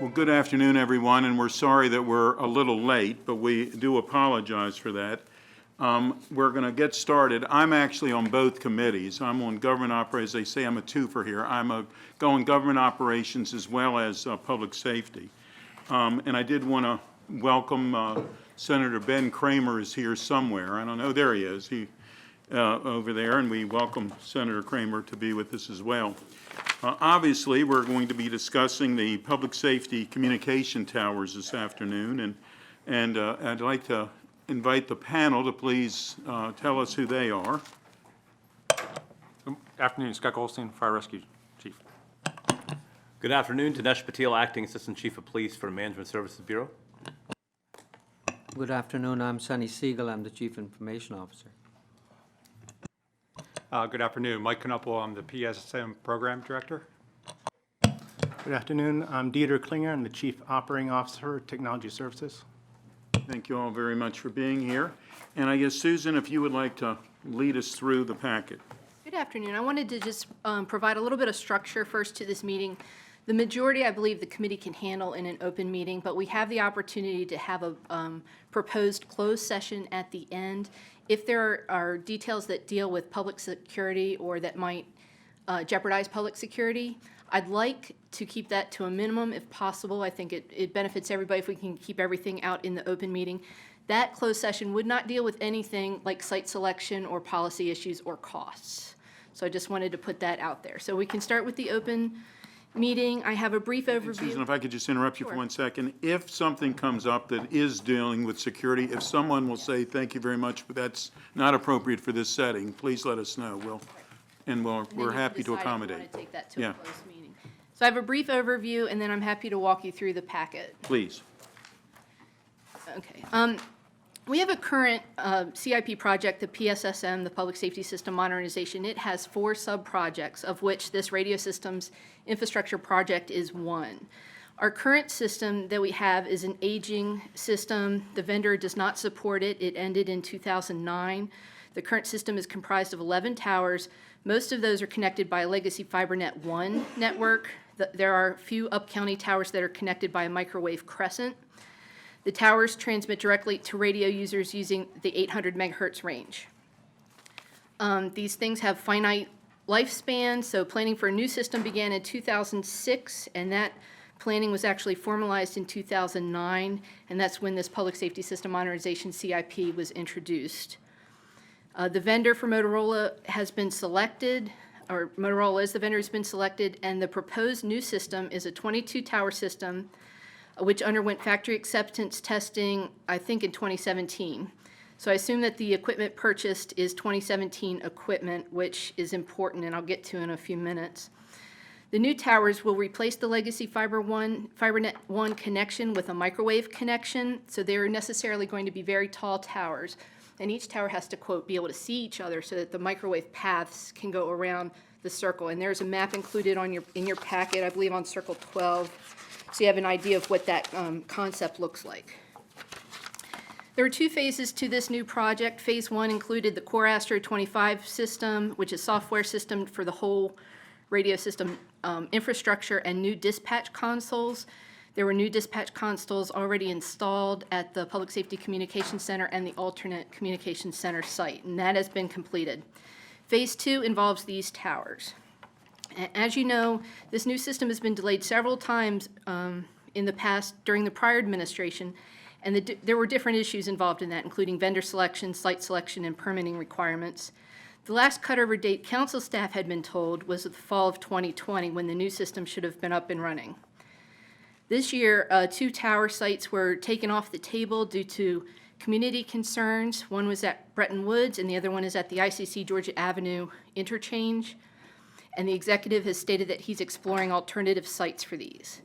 Well, good afternoon, everyone, and we're sorry that we're a little late, but we do apologize for that. We're going to get started. I'm actually on both committees. I'm on government operations. They say I'm a twofer here. I'm going government operations as well as public safety. And I did want to welcome Senator Ben Kramer is here somewhere. I don't know. There he is. Over there, and we welcome Senator Kramer to be with us as well. Obviously, we're going to be discussing the public safety communication towers this afternoon, and I'd like to invite the panel to please tell us who they are. Good afternoon, Scott Goldstein, Fire Rescue Chief. Good afternoon, Dinesh Patel, Acting Assistant Chief of Police for Management Services Bureau. Good afternoon, I'm Sonny Siegel, I'm the Chief Information Officer. Good afternoon, Mike Knuppel, I'm the PSSM Program Director. Good afternoon. I'm Dieter Klinger. I'm the Chief Operating Officer of Technology Services. Thank you all very much for being here. And I guess, Susan, if you would like to lead us through the packet. Good afternoon. I wanted to just provide a little bit of structure first to this meeting. The majority, I believe, the committee can handle in an open meeting, but we have the opportunity to have a proposed closed session at the end. If there are details that deal with public security or that might jeopardize public security, I'd like to keep that to a minimum if possible. I think it benefits everybody if we can keep everything out in the open meeting. That closed session would not deal with anything like site selection or policy issues or costs. So I just wanted to put that out there. So we can start with the open meeting. I have a brief overview. Susan, if I could just interrupt you Sure. for 1 second. If something comes up that is dealing with security, if someone will say, thank you very much, but that's not appropriate for this setting, please let us know. We're happy to accommodate. Want to take that to Yeah. a closed meeting. So I have a brief overview, and then I'm happy to walk you through the packet. Please. Okay. We have a current CIP project, the PSSM, the Public Safety System Modernization. It has 4 sub-projects, of which this radio systems infrastructure project is one. Our current system that we have is an aging system. The vendor does not support it. It ended in 2009. The current system is comprised of 11 towers. Most of those are connected by a legacy FiberNet 1 network. There are a few up-county towers that are connected by a microwave crescent. The towers transmit directly to radio users using the 800 megahertz range. These things have finite lifespan, so planning for a new system began in 2006, and that planning was actually formalized in 2009, and that's when this Public Safety System Modernization CIP was introduced. The vendor for Motorola has been selected, or Motorola is the vendor who's been selected, and the proposed new system is a 22-tower system which underwent factory acceptance testing, I think, in 2017. So I assume that the equipment purchased is 2017 equipment, which is important, and I'll get to in a few minutes. The new towers will replace the legacy FiberNet 1 connection with a microwave connection, so they're necessarily going to be very tall towers. And each tower has to, quote, be able to see each other so that the microwave paths can go around the circle. And there's a map included in your packet, I believe on circle 12. So you have an idea of what that concept looks like. There were 2 phases to this new project. Phase 1 included the Core Astro 25 system, which is software system for the whole radio system infrastructure, and new dispatch consoles. There were new dispatch consoles already installed at the Public Safety Communications Center and the alternate Communications Center site, and that has been completed. Phase 2 involves these towers. As you know, this new system has been delayed several times in the past during the prior administration, and there were different issues involved in that, including vendor selection, site selection, and permitting requirements. The last cutover date council staff had been told was the fall of 2020, when the new system should have been up and running. This year, 2 tower sites were taken off the table due to community concerns. One was at Bretton Woods, and the other one is at the ICC Georgia Avenue interchange. And the executive has stated that he's exploring alternative sites for these.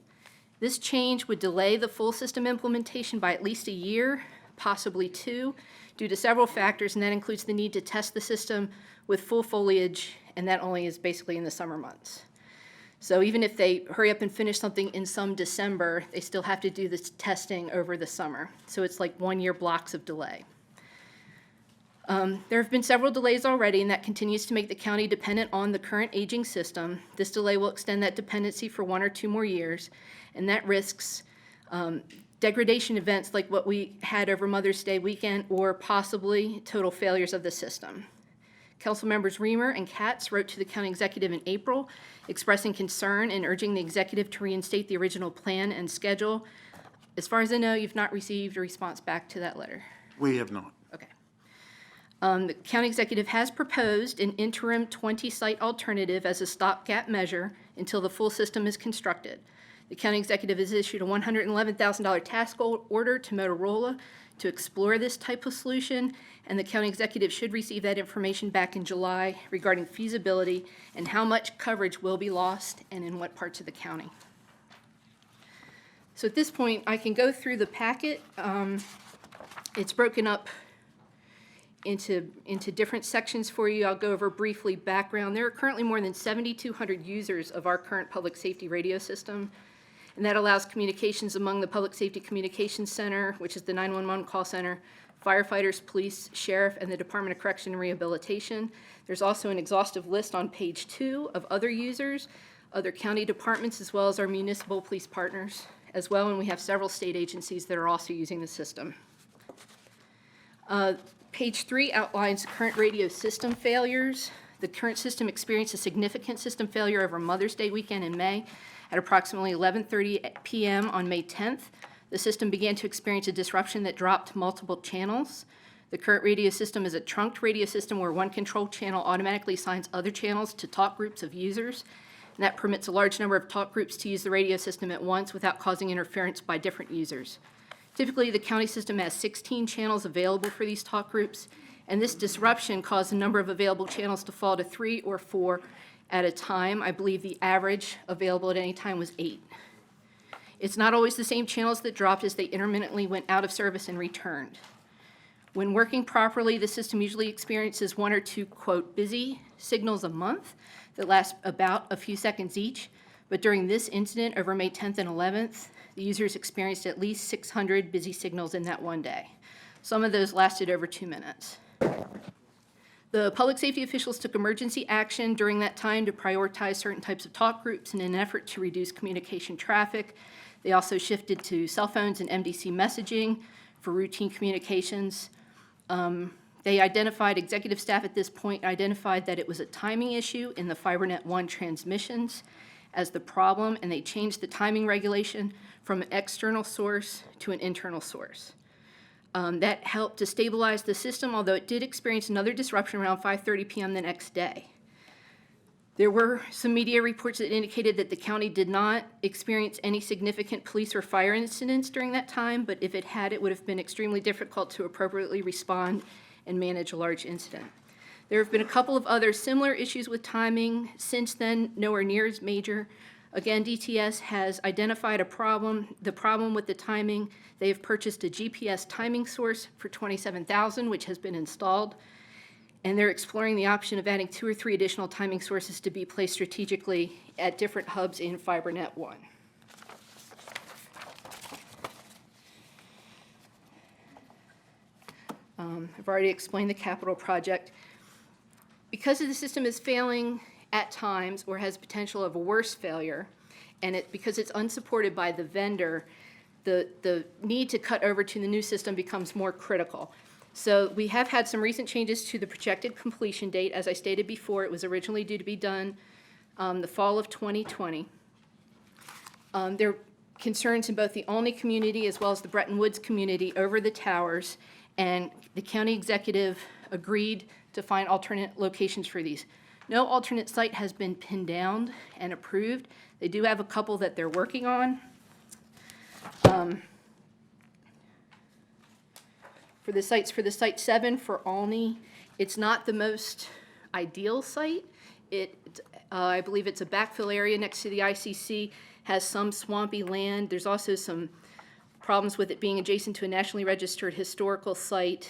This change would delay the full system implementation by at least a year, possibly 2, due to several factors, and that includes the need to test the system with full foliage, and that only is basically in the summer months. So even if they hurry up and finish something in some December, they still have to do this testing over the summer. So it's like 1-year blocks of delay. There have been several delays already, and that continues to make the county dependent on the current aging system. This delay will extend that dependency for 1 or 2 more years. and that risks degradation events like what we had over Mother's Day weekend or possibly total failures of the system. Council members Reamer and Katz wrote to the county executive in April expressing concern and urging the executive to reinstate the original plan and schedule. As far as I know, you've not received a response back to that letter. We have not. Okay. The county executive has proposed an interim 20-site alternative as a stopgap measure until the full system is constructed. The county executive has issued a $111,000 task order to Motorola to explore this type of solution, and the county executive should receive that information back in July regarding feasibility and how much coverage will be lost and in what parts of the county. So at this point, I can go through the packet. It's broken up into different sections for you. I'll go over briefly background. There are currently more than 7,200 users of our current public safety radio system, and that allows communications among the Public Safety Communications Center, which is the 911 call center, firefighters, police, sheriff, and the Department of Correction and Rehabilitation. There's also an exhaustive list on page 2 of other users, other county departments, as well as our municipal police partners as well, and we have several state agencies that are also using the system. Page 3 outlines current radio system failures. The current system experienced a significant system failure over Mother's Day weekend in May. At approximately 11:30 p.m. on May 10th, the system began to experience a disruption that dropped multiple channels. The current radio system is a trunked radio system where one control channel automatically assigns other channels to talk groups of users, and that permits a large number of talk groups to use the radio system at once without causing interference by different users. Typically, the county system has 16 channels available for these talk groups, and this disruption caused the number of available channels to fall to 3 or 4 at a time. I believe the average available at any time was 8. It's not always the same channels that dropped, as they intermittently went out of service and returned. When working properly, the system usually experiences 1 or 2, quote, busy signals a month that last about a few seconds each. But during this incident over May 10th and 11th, the users experienced at least 600 busy signals in that one day. Some of those lasted over 2 minutes. The public safety officials took emergency action during that time to prioritize certain types of talk groups in an effort to reduce communication traffic. They also shifted to cell phones and MDC messaging for routine communications. They identified, executive staff at this point identified that it was a timing issue in the FiberNet 1 transmissions as the problem, and they changed the timing regulation from an external source to an internal source. That helped to stabilize the system, although it did experience another disruption around 5:30 p.m. the next day. There were some media reports that indicated that the county did not experience any significant police or fire incidents during that time, but if it had, it would have been extremely difficult to appropriately respond and manage a large incident. There have been a couple of other similar issues with timing since then, nowhere near as major. Again, DTS has identified the problem with the timing. They have purchased a GPS timing source for $27,000, which has been installed, and they're exploring the option of adding 2 or 3 additional timing sources to be placed strategically at different hubs in FiberNet 1. I've already explained the capital project. Because the system is failing at times or has potential of a worse failure, and because it's unsupported by the vendor, the need to cut over to the new system becomes more critical. So we have had some recent changes to the projected completion date. As I stated before, it was originally due to be done the fall of 2020. There are concerns in both the Olney community as well as the Bretton Woods community over the towers, and the county executive agreed to find alternate locations for these. No alternate site has been pinned down and approved. They do have a couple that they're working on. For the site 7 for Olney, it's not the most ideal site. I believe it's a backfill area next to the ICC, has some swampy land. There's also some problems with it being adjacent to a nationally registered historical site.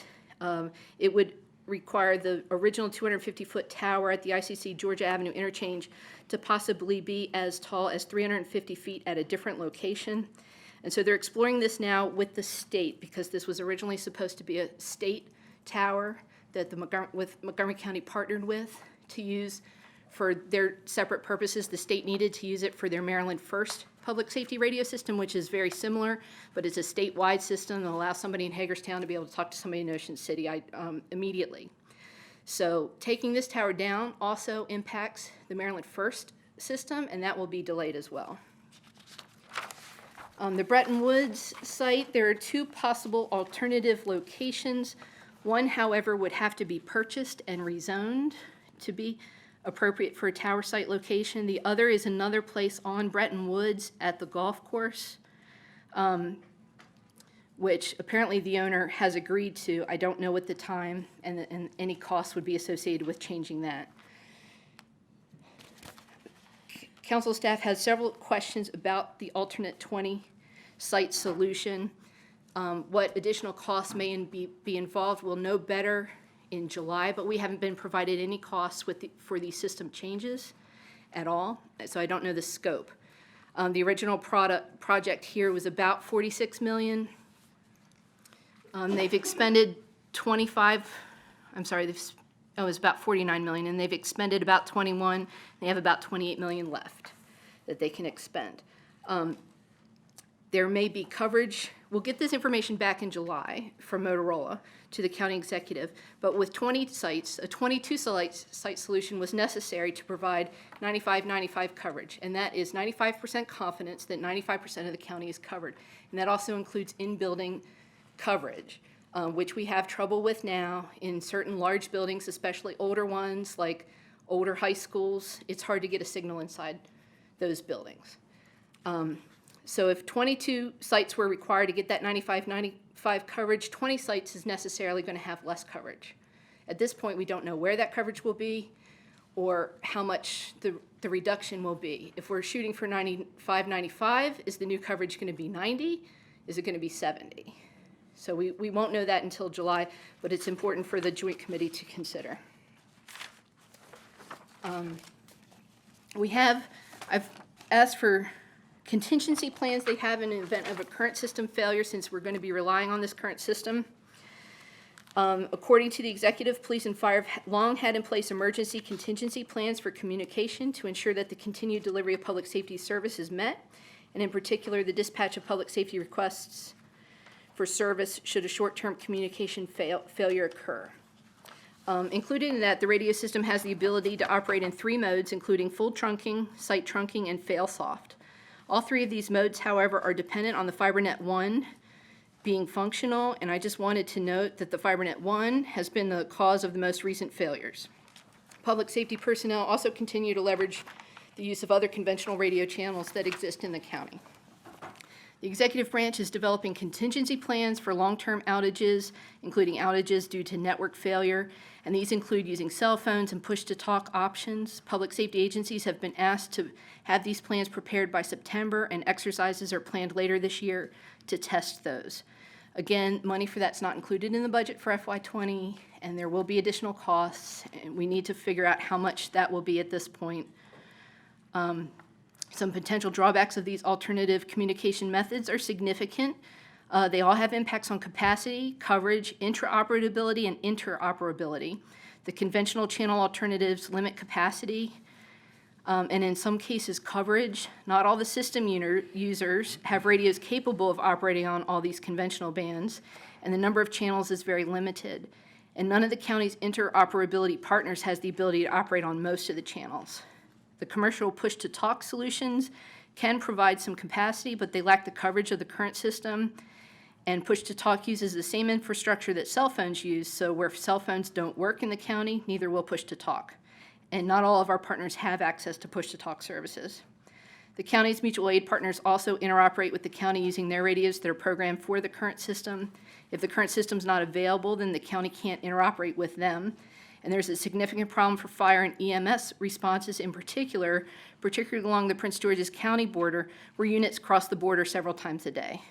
It would require the original 250-foot tower at the ICC Georgia Avenue interchange to possibly be as tall as 350 feet at a different location. And so they're exploring this now with the state, because this was originally supposed to be a state tower that the Montgomery County partnered with to use for their separate purposes. The state needed to use it for their Maryland First public safety radio system, which is very similar, but it's a statewide system that allows somebody in Hagerstown to be able to talk to somebody in Ocean City immediately. So taking this tower down also impacts the Maryland First system, and that will be delayed as well. The Bretton Woods site, there are 2 possible alternative locations. One, however, would have to be purchased and rezoned to be appropriate for a tower site location. The other is another place on Bretton Woods at the golf course, which apparently the owner has agreed to. I don't know at the time, and any costs would be associated with changing that. Council staff has several questions about the alternate 20 site solution. What additional costs may be involved, we'll know better in July, but we haven't been provided any costs for these system changes at all, so I don't know the scope. The original project here was about $46 million. They've expended it was about $49 million, and they've expended about 21. They have about $28 million left that they can expend. There may be coverage. We'll get this information back in July from Motorola to the county executive, but with 20 sites, a 22 site solution was necessary to provide 95-95 coverage, and that is 95% confidence that 95% of the county is covered. And that also includes in-building coverage, which we have trouble with now in certain large buildings, especially older ones like older high schools. It's hard to get a signal inside those buildings. So if 22 sites were required to get that 95-95 coverage, 20 sites is necessarily going to have less coverage. At this point, we don't know where that coverage will be or how much the reduction will be. If we're shooting for 95-95, is the new coverage going to be 90? Is it going to be 70? So we won't know that until July, but it's important for the Joint Committee to consider. I've asked for contingency plans they have in the event of a current system failure, since we're going to be relying on this current system. According to the executive, police and fire have long had in place emergency contingency plans for communication to ensure that the continued delivery of public safety service is met, and in particular, the dispatch of public safety requests for service should a short-term communication failure occur. Included in that, the radio system has the ability to operate in 3 modes, including full trunking, site trunking, and fail-soft. All 3 of these modes, however, are dependent on the FiberNet 1 being functional, and I just wanted to note that the FiberNet 1 has been the cause of the most recent failures. Public safety personnel also continue to leverage the use of other conventional radio channels that exist in the county. The executive branch is developing contingency plans for long-term outages, including outages due to network failure, and these include using cell phones and push-to-talk options. Public safety agencies have been asked to have these plans prepared by September, and exercises are planned later this year to test those. Again, money for that's not included in the budget for FY20, and there will be additional costs, and we need to figure out how much that will be at this point. Some potential drawbacks of these alternative communication methods are significant. They all have impacts on capacity, coverage, intraoperability, and interoperability. The conventional channel alternatives limit capacity, and in some cases coverage. Not all the system users have radios capable of operating on all these conventional bands, and the number of channels is very limited. And none of the county's interoperability partners has the ability to operate on most of the channels. The commercial push-to-talk solutions can provide some capacity, but they lack the coverage of the current system. And push-to-talk uses the same infrastructure that cell phones use, so where cell phones don't work in the county, neither will push-to-talk. And not all of our partners have access to push-to-talk services. The county's mutual aid partners also interoperate with the county using their radios that are programmed for the current system. If the current system's not available, then the county can't interoperate with them. And there's a significant problem for fire and EMS responses in particular, particularly along the Prince George's County border, where units cross the border several times a day.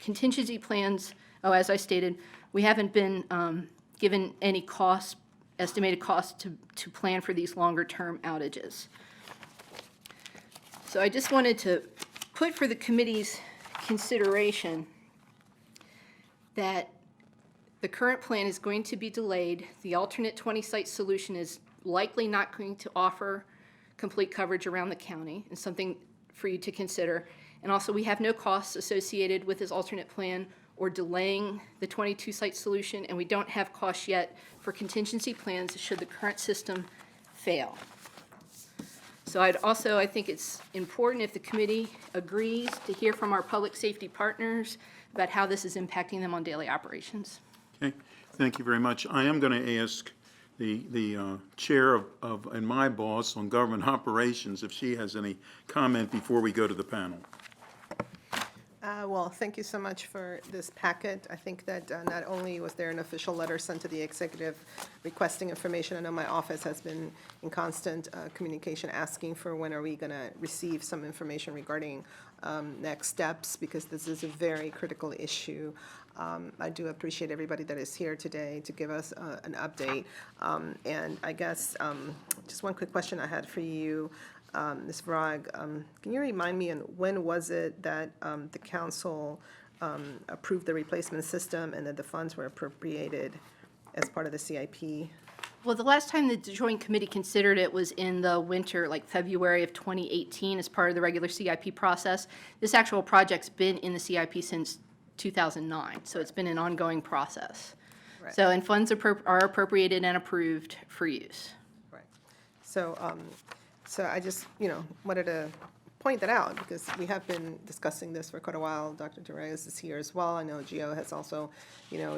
Contingency plans, as I stated, we haven't been given any estimated costs to plan for these longer-term outages. So I just wanted to put for the committee's consideration that the current plan is going to be delayed. The alternate 20-site solution is likely not going to offer complete coverage around the county, and something for you to consider. And also, we have no costs associated with this alternate plan or delaying the 22-site solution, and we don't have costs yet for contingency plans should the current system fail. So I think it's important if the committee agrees to hear from our public safety partners about how this is impacting them on daily operations. Okay, thank you very much. I am going to ask the chair and my boss on government operations if she has any comment before we go to the panel. Well, thank you so much for this packet. I think that not only was there an official letter sent to the executive requesting information, I know my office has been in constant communication asking for when are we going to receive some information regarding next steps, because this is a very critical issue. I do appreciate everybody that is here today to give us an update. And I guess just one quick question I had for you. Ms. Vrag, can you remind me, and when was it that the council approved the replacement system and that the funds were appropriated as part of the CIP? Well, the last time the Joint Committee considered it was in the winter, like February of 2018, as part of the regular CIP process. This actual project's been in the CIP since 2009, so it's been an ongoing process. Right. So, and funds are appropriated and approved for use. Right. So, so I just, wanted to point that out, because we have been discussing this for quite a while. Dr. Torres is here as well. I know Gio has also,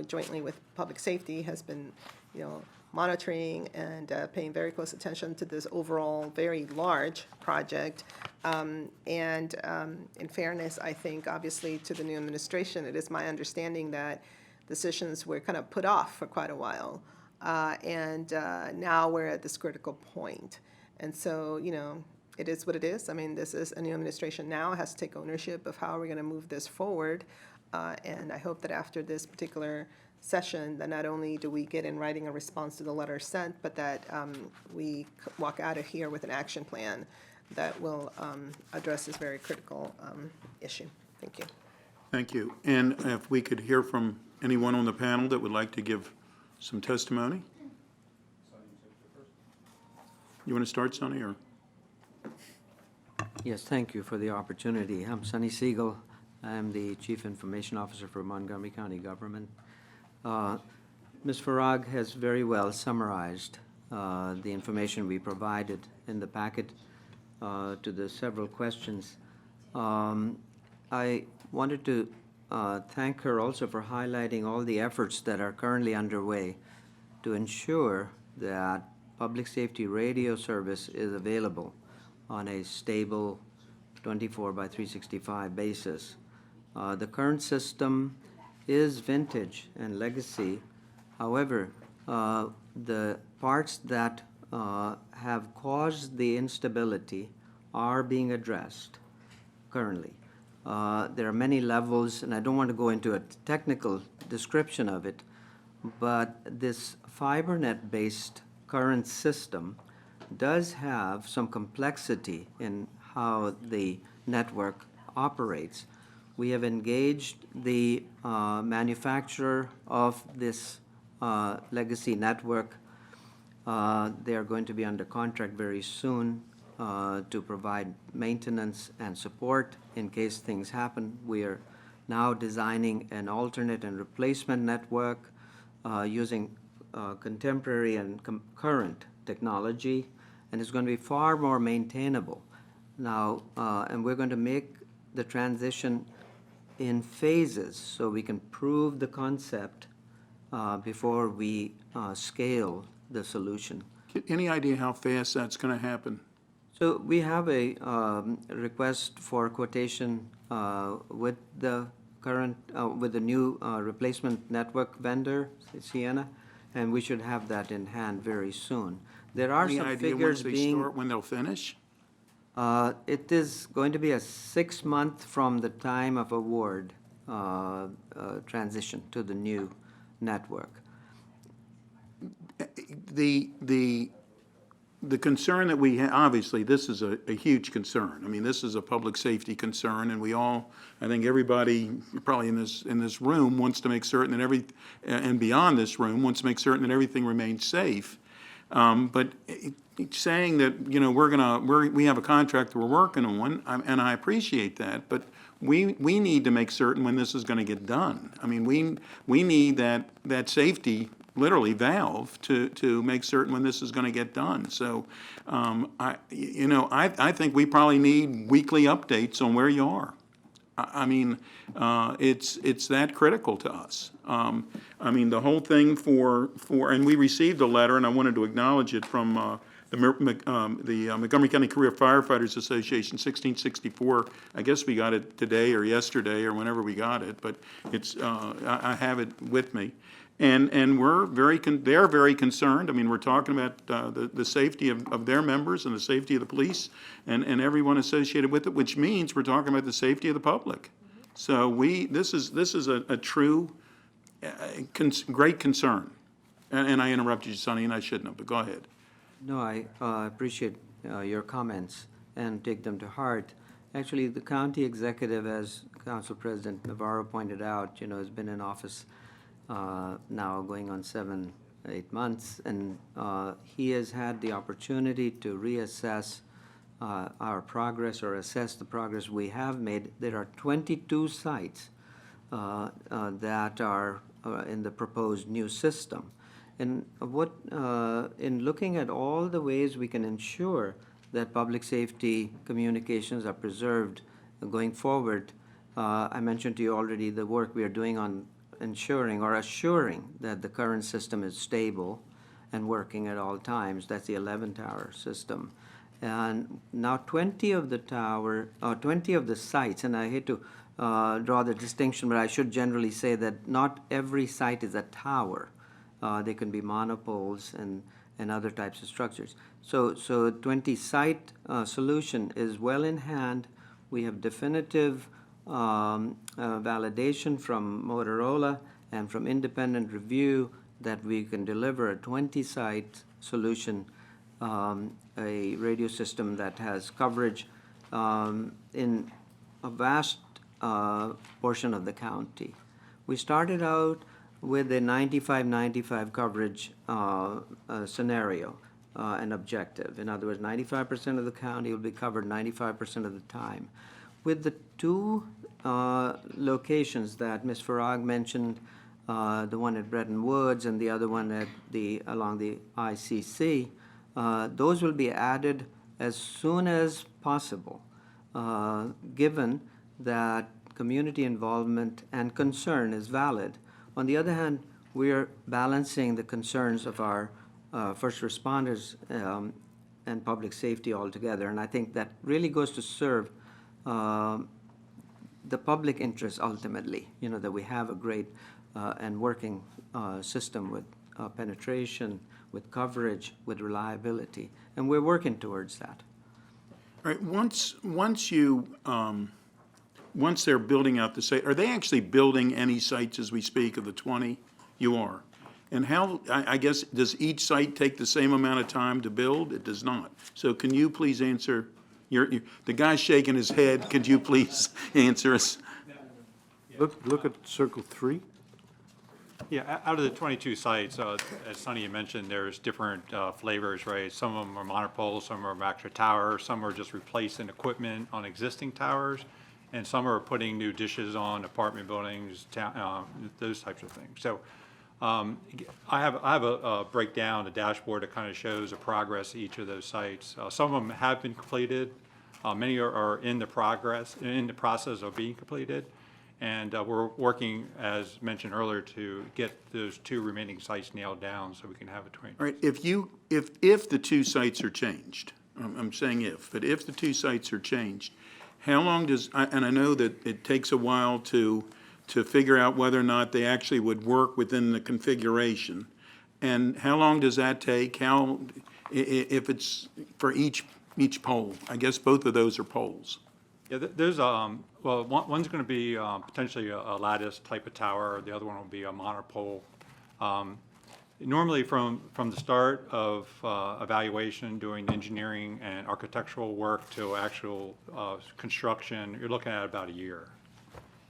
jointly with Public Safety, has been, monitoring and paying very close attention to this overall very large project. And in fairness, I think, obviously, to the new administration, it is my understanding that decisions were kind of put off for quite a while. And now we're at this critical point. And so, it is what it is. I mean, this is a new administration now, has to take ownership of how we're going to move this forward. And I hope that after this particular session, that not only do we get in writing a response to the letter sent, but that we walk out of here with an action plan that will address this very critical issue. Thank you. Thank you. And if we could hear from anyone on the panel that would like to give some testimony? You want to start, Sonny, or? Yes, thank you for the opportunity. I'm Sonny Siegel. I'm the Chief Information Officer for Montgomery County Government. Ms. Farag has very well summarized the information we provided in the packet to the several questions. I wanted to thank her also for highlighting all the efforts that are currently underway to ensure that public safety radio service is available on a stable 24/365 basis. The current system is vintage and legacy. However, the parts that have caused the instability are being addressed currently. There are many levels, and I don't want to go into a technical description of it, but this FiberNet-based current system does have some complexity in how the network operates. We have engaged the manufacturer of this legacy network. They are going to be under contract very soon to provide maintenance and support in case things happen. We are now designing an alternate and replacement network using contemporary and current technology, and it's going to be far more maintainable now, and we're going to make the transition in phases so we can prove the concept before we scale the solution. Any idea how fast that's going to happen? So we have a request for quotation with the current, with the new replacement network vendor, Sienna, and we should have that in hand very soon. There are Any some idea figures once they being. start, when they'll finish? It is going to be a 6-month from the time of award transition to the new network. The concern that we have, obviously, this is a huge concern. I mean, this is a public safety concern, and we all, I think everybody probably in this room wants to make certain that and beyond this room, wants to make certain that everything remains safe. But it's saying that, you know, we have a contract we're working on, and I appreciate that, but we need to make certain when this is gonna get done. I mean, we need that safety, literally valve, to make certain when this is gonna get done. So, I think we probably need weekly updates on where you are. I mean, it's that critical to us. I mean, the whole thing and we received a letter, and I wanted to acknowledge it from the Montgomery County Career Firefighters Association, 1664. I guess we got it today or yesterday or whenever we got it, but it's, I have it with me. And they're very concerned. I mean, we're talking about the safety of their members and the safety of the police and everyone associated with it, which means we're talking about the safety of the public. So this is a true, great concern. And I interrupted you, Sonny, and I shouldn't have, but go ahead. No, I appreciate your comments and take them to heart. Actually, the county executive, as Council President Navarro pointed out, you know, has been in office now going on 7-8 months, and he has had the opportunity to reassess our progress or assess the progress we have made. There are 22 sites that are in the proposed new system. And in looking at all the ways we can ensure that public safety communications are preserved going forward, I mentioned to you already the work we are doing on ensuring or assuring that the current system is stable and working at all times. That's the 11-tower system. And now 20 of the sites, and I hate to draw the distinction, but I should generally say that not every site is a tower. They can be monopoles and other types of structures. So 20-site solution is well in hand. We have definitive validation from Motorola and from independent review that we can deliver a 20-site solution, a radio system that has coverage in a vast portion of the county. We started out with a 95-95 coverage scenario and objective. In other words, 95% of the county will be covered 95% of the time. With the two locations that Ms. Farag mentioned, the one at Bretton Woods and the other one at along the ICC, those will be added as soon as possible, given that community involvement and concern is valid. On the other hand, we are balancing the concerns of our first responders and public safety altogether, and I think that really goes to serve the public interest ultimately, you know, that we have a great and working system with penetration, with coverage, with reliability, and we're working towards that. All right, once they're building out the site, are they actually building any sites as we speak of the 20? You are. And how, I guess, does each site take the same amount of time to build? It does not. So can you please answer, the guy's shaking his head, could you please answer us? Look at Circle 3. Yeah, out of the 22 sites, as Sonny had mentioned, there's different flavors, right? Some of them are monopoles, some are extra towers, some are just replacing equipment on existing towers, and some are putting new dishes on apartment buildings, those types of things. So I have a breakdown, a dashboard that kind of shows the progress of each of those sites. Some of them have been completed. Many are in the process of being completed. And we're working, as mentioned earlier, to get those two remaining sites nailed down so we can have a 20. All right, if the two sites are changed, I'm saying if, but if the two sites are changed, how long does, and I know that it takes a while to figure out whether or not they actually would work within the configuration, and how long does that take? If it's for each pole? I guess both of those are poles. Yeah, there's, well, one's going to be potentially a lattice type of tower. The other one will be a monopole. Normally from the start of evaluation, doing engineering and architectural work to actual construction, you're looking at about a year.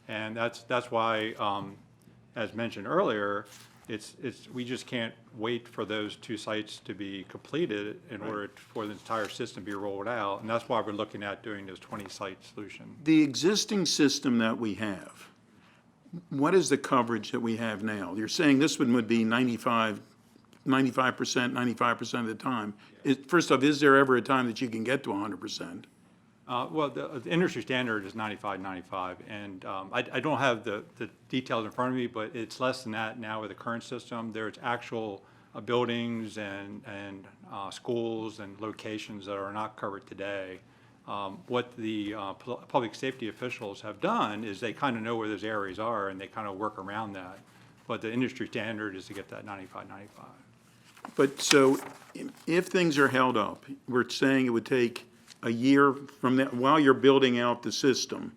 And that's why, as mentioned earlier, we just can't wait for those 2 sites to be completed in order for the entire system to be rolled out. And that's why we're looking at doing this 20-site solution. The existing system that we have, what is the coverage that we have now? You're saying this one would be 95%, 95% of the time. First off, is there ever a time that you can get to 100%? Well, the industry standard is 95, and I don't have the details in front of me, but it's less than that now with the current system. There's actual buildings and schools and locations that are not covered today. What the public safety officials have done is they kind of know where those areas are, and they kind of work around that. But the industry standard is to get that 95. But so if things are held up, we're saying it would take a year from that, while you're building out the system,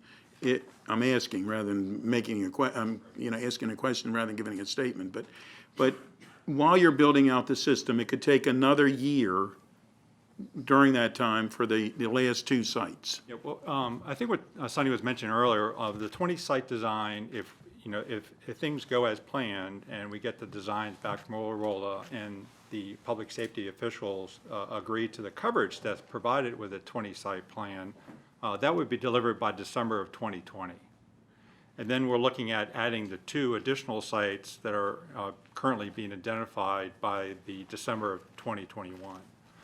I'm asking rather than making asking a question rather than giving a statement, but while you're building out the system, it could take another year during that time for the last 2 sites. Yeah, well, I think what Sonny was mentioning earlier, of the 20-site design, if things go as planned and we get the designs back from Motorola and the public safety officials agree to the coverage that's provided with a 20-site plan, that would be delivered by December of 2020. And then we're looking at adding the 2 additional sites that are currently being identified by the December of 2021.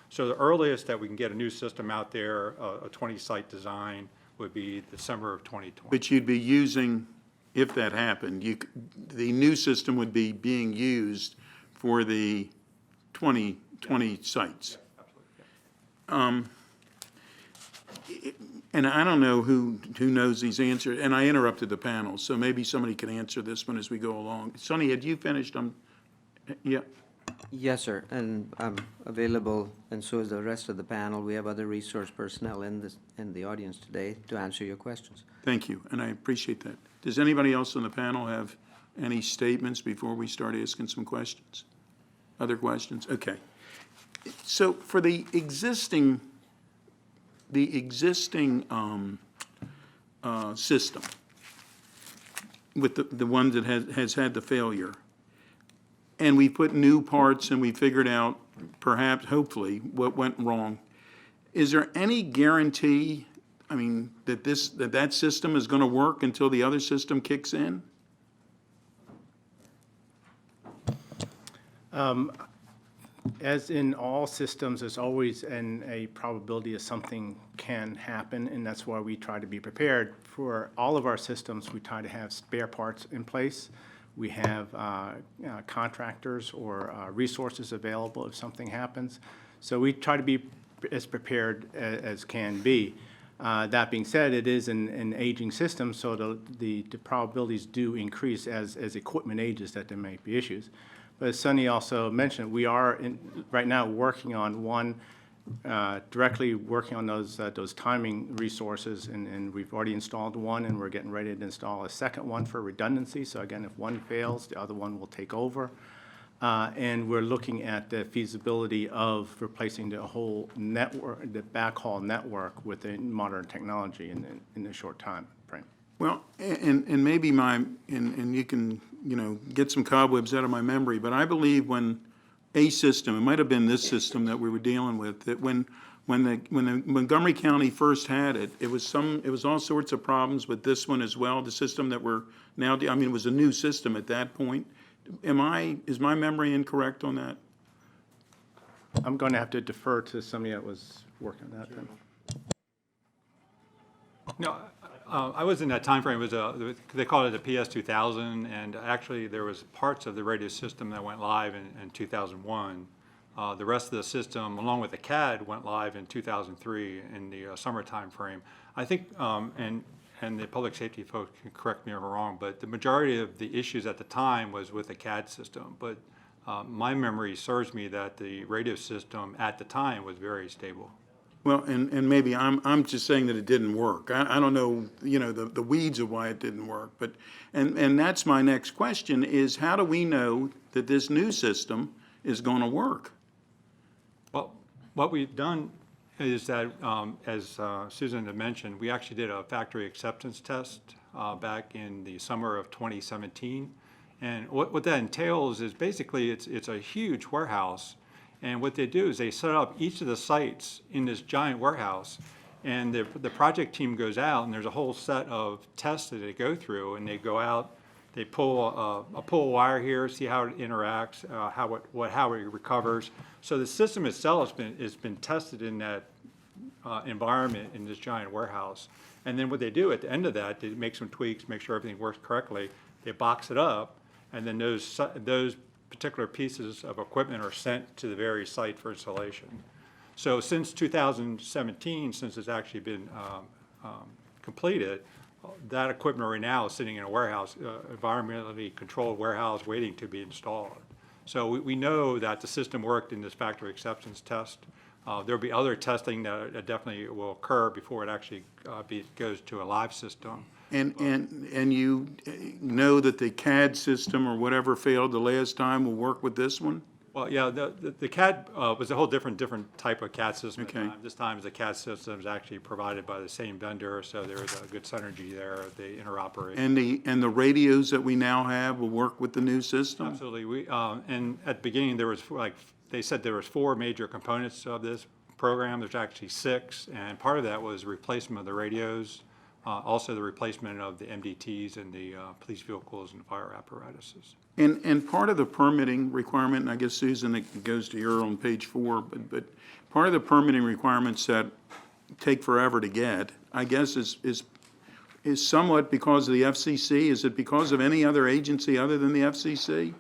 So the earliest that we can get a new system out there, a 20-site design, would be December of 2020. But you'd be using, if that happened, the new system would be being used for the 20 sites. Absolutely. And I don't know who knows these answers, and I interrupted the panel, so maybe somebody can answer this one as we go along. Sonny, had you finished? Yeah. Yes, sir, and I'm available, and so is the rest of the panel. We have other resource personnel in the audience today to answer your questions. Thank you, and I appreciate that. Does anybody else on the panel have any statements before we start asking some questions? Other questions? Okay. So for the existing system, with the one that has had the failure, and we put new parts and we figured out, perhaps, hopefully, what went wrong, is there any guarantee, I mean, that system is going to work until the other system kicks in? As in all systems, there's always a probability of something can happen, and that's why we try to be prepared. For all of our systems, we try to have spare parts in place. We have contractors or resources available if something happens. So we try to be as prepared as can be. That being said, it is an aging system, so the probabilities do increase as equipment ages that there may be issues. But as Sonny also mentioned, we are right now working on one, directly working on those timing resources, and we've already installed one, and we're getting ready to install a second one for redundancy. So again, if one fails, the other one will take over. And we're looking at the feasibility of replacing the whole network, the backhaul network with a modern technology in a short time frame. Well, and maybe and you can, get some cobwebs out of my memory, but I believe when a system, it might have been this system that we were dealing with, that when the Montgomery County first had it, it was all sorts of problems with this one as well, the system that we're now, it was a new system at that point. Is my memory incorrect on that? I'm going to have to defer to somebody that was working on that then. No, I was in that time frame. It was they called it a PS2000, and actually there was parts of the radio system that went live in 2001. The rest of the system, along with the CAD, went live in 2003 in the summer time frame. I think, and the public safety folks can correct me if I'm wrong, but the majority of the issues at the time was with the CAD system. But my memory serves me that the radio system at the time was very stable. Well, and maybe I'm just saying that it didn't work. I don't know, the weeds of why it didn't work. But and that's my next question is, how do we know that this new system is going to work? Well, what we've done is that, as Susan had mentioned, we actually did a factory acceptance test back in the summer of 2017. And what that entails is basically it's a huge warehouse. And what they do is they set up each of the sites in this giant warehouse. And the project team goes out, and there's a whole set of tests that they go through. And they go out, they pull a wire here, see how it interacts, how it recovers. So the system itself has been tested in that environment in this giant warehouse. And then what they do at the end of that, they make some tweaks, make sure everything works correctly. They box it up, and then those particular pieces of equipment are sent to the very site for installation. So since 2017, since it's actually been completed, that equipment right now is sitting in a warehouse, environmentally controlled warehouse, waiting to be installed. So we know that the system worked in this factory acceptance test. There'll be other testing that definitely will occur before it actually goes to a live system. And you know that the CAD system or whatever failed the last time will work with this one? Well, yeah, the CAD was a whole different type of CAD system. Okay. This time the CAD system is actually provided by the same vendor, so there is a good synergy there. They interoperate. And the radios that we now have will work with the new system? Absolutely. And at the beginning, there was they said there was 4 major components of this program. There's actually 6, and part of that was replacement of the radios, also the replacement of the MDTs and the police vehicles and fire apparatuses. And part of the permitting requirement, and I guess, Susan, it goes to your on page 4, but part of the permitting requirements that take forever to get, I guess, is somewhat because of the FCC. Is it because of any other agency other than the FCC?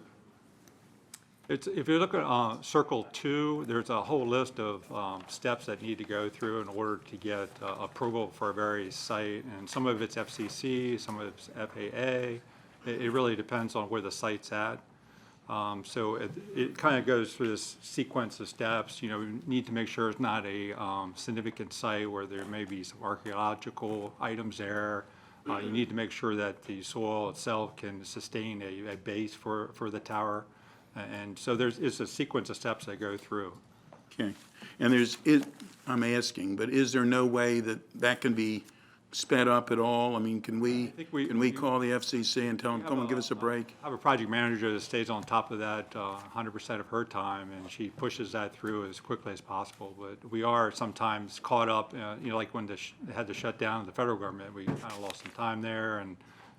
If you look at Circle 2, there's a whole list of steps that need to go through in order to get approval for a very site, and some of it's FCC, some of it's FAA. It really depends on where the site's at. So it kind of goes through this sequence of steps. You know, we need to make sure it's not a significant site where there may be some archaeological items there. You need to make sure that the soil itself can sustain a base for the tower. And so it's a sequence of steps they go through. Okay. And I'm asking, but is there no way that can be sped up at all? I mean, can we call the FCC and tell them, come and give us a break? I have a project manager that stays on top of that 100% of her time, and she pushes that through as quickly as possible. But we are sometimes caught up, you know, like when they had to shut down the federal government, we kind of lost some time there and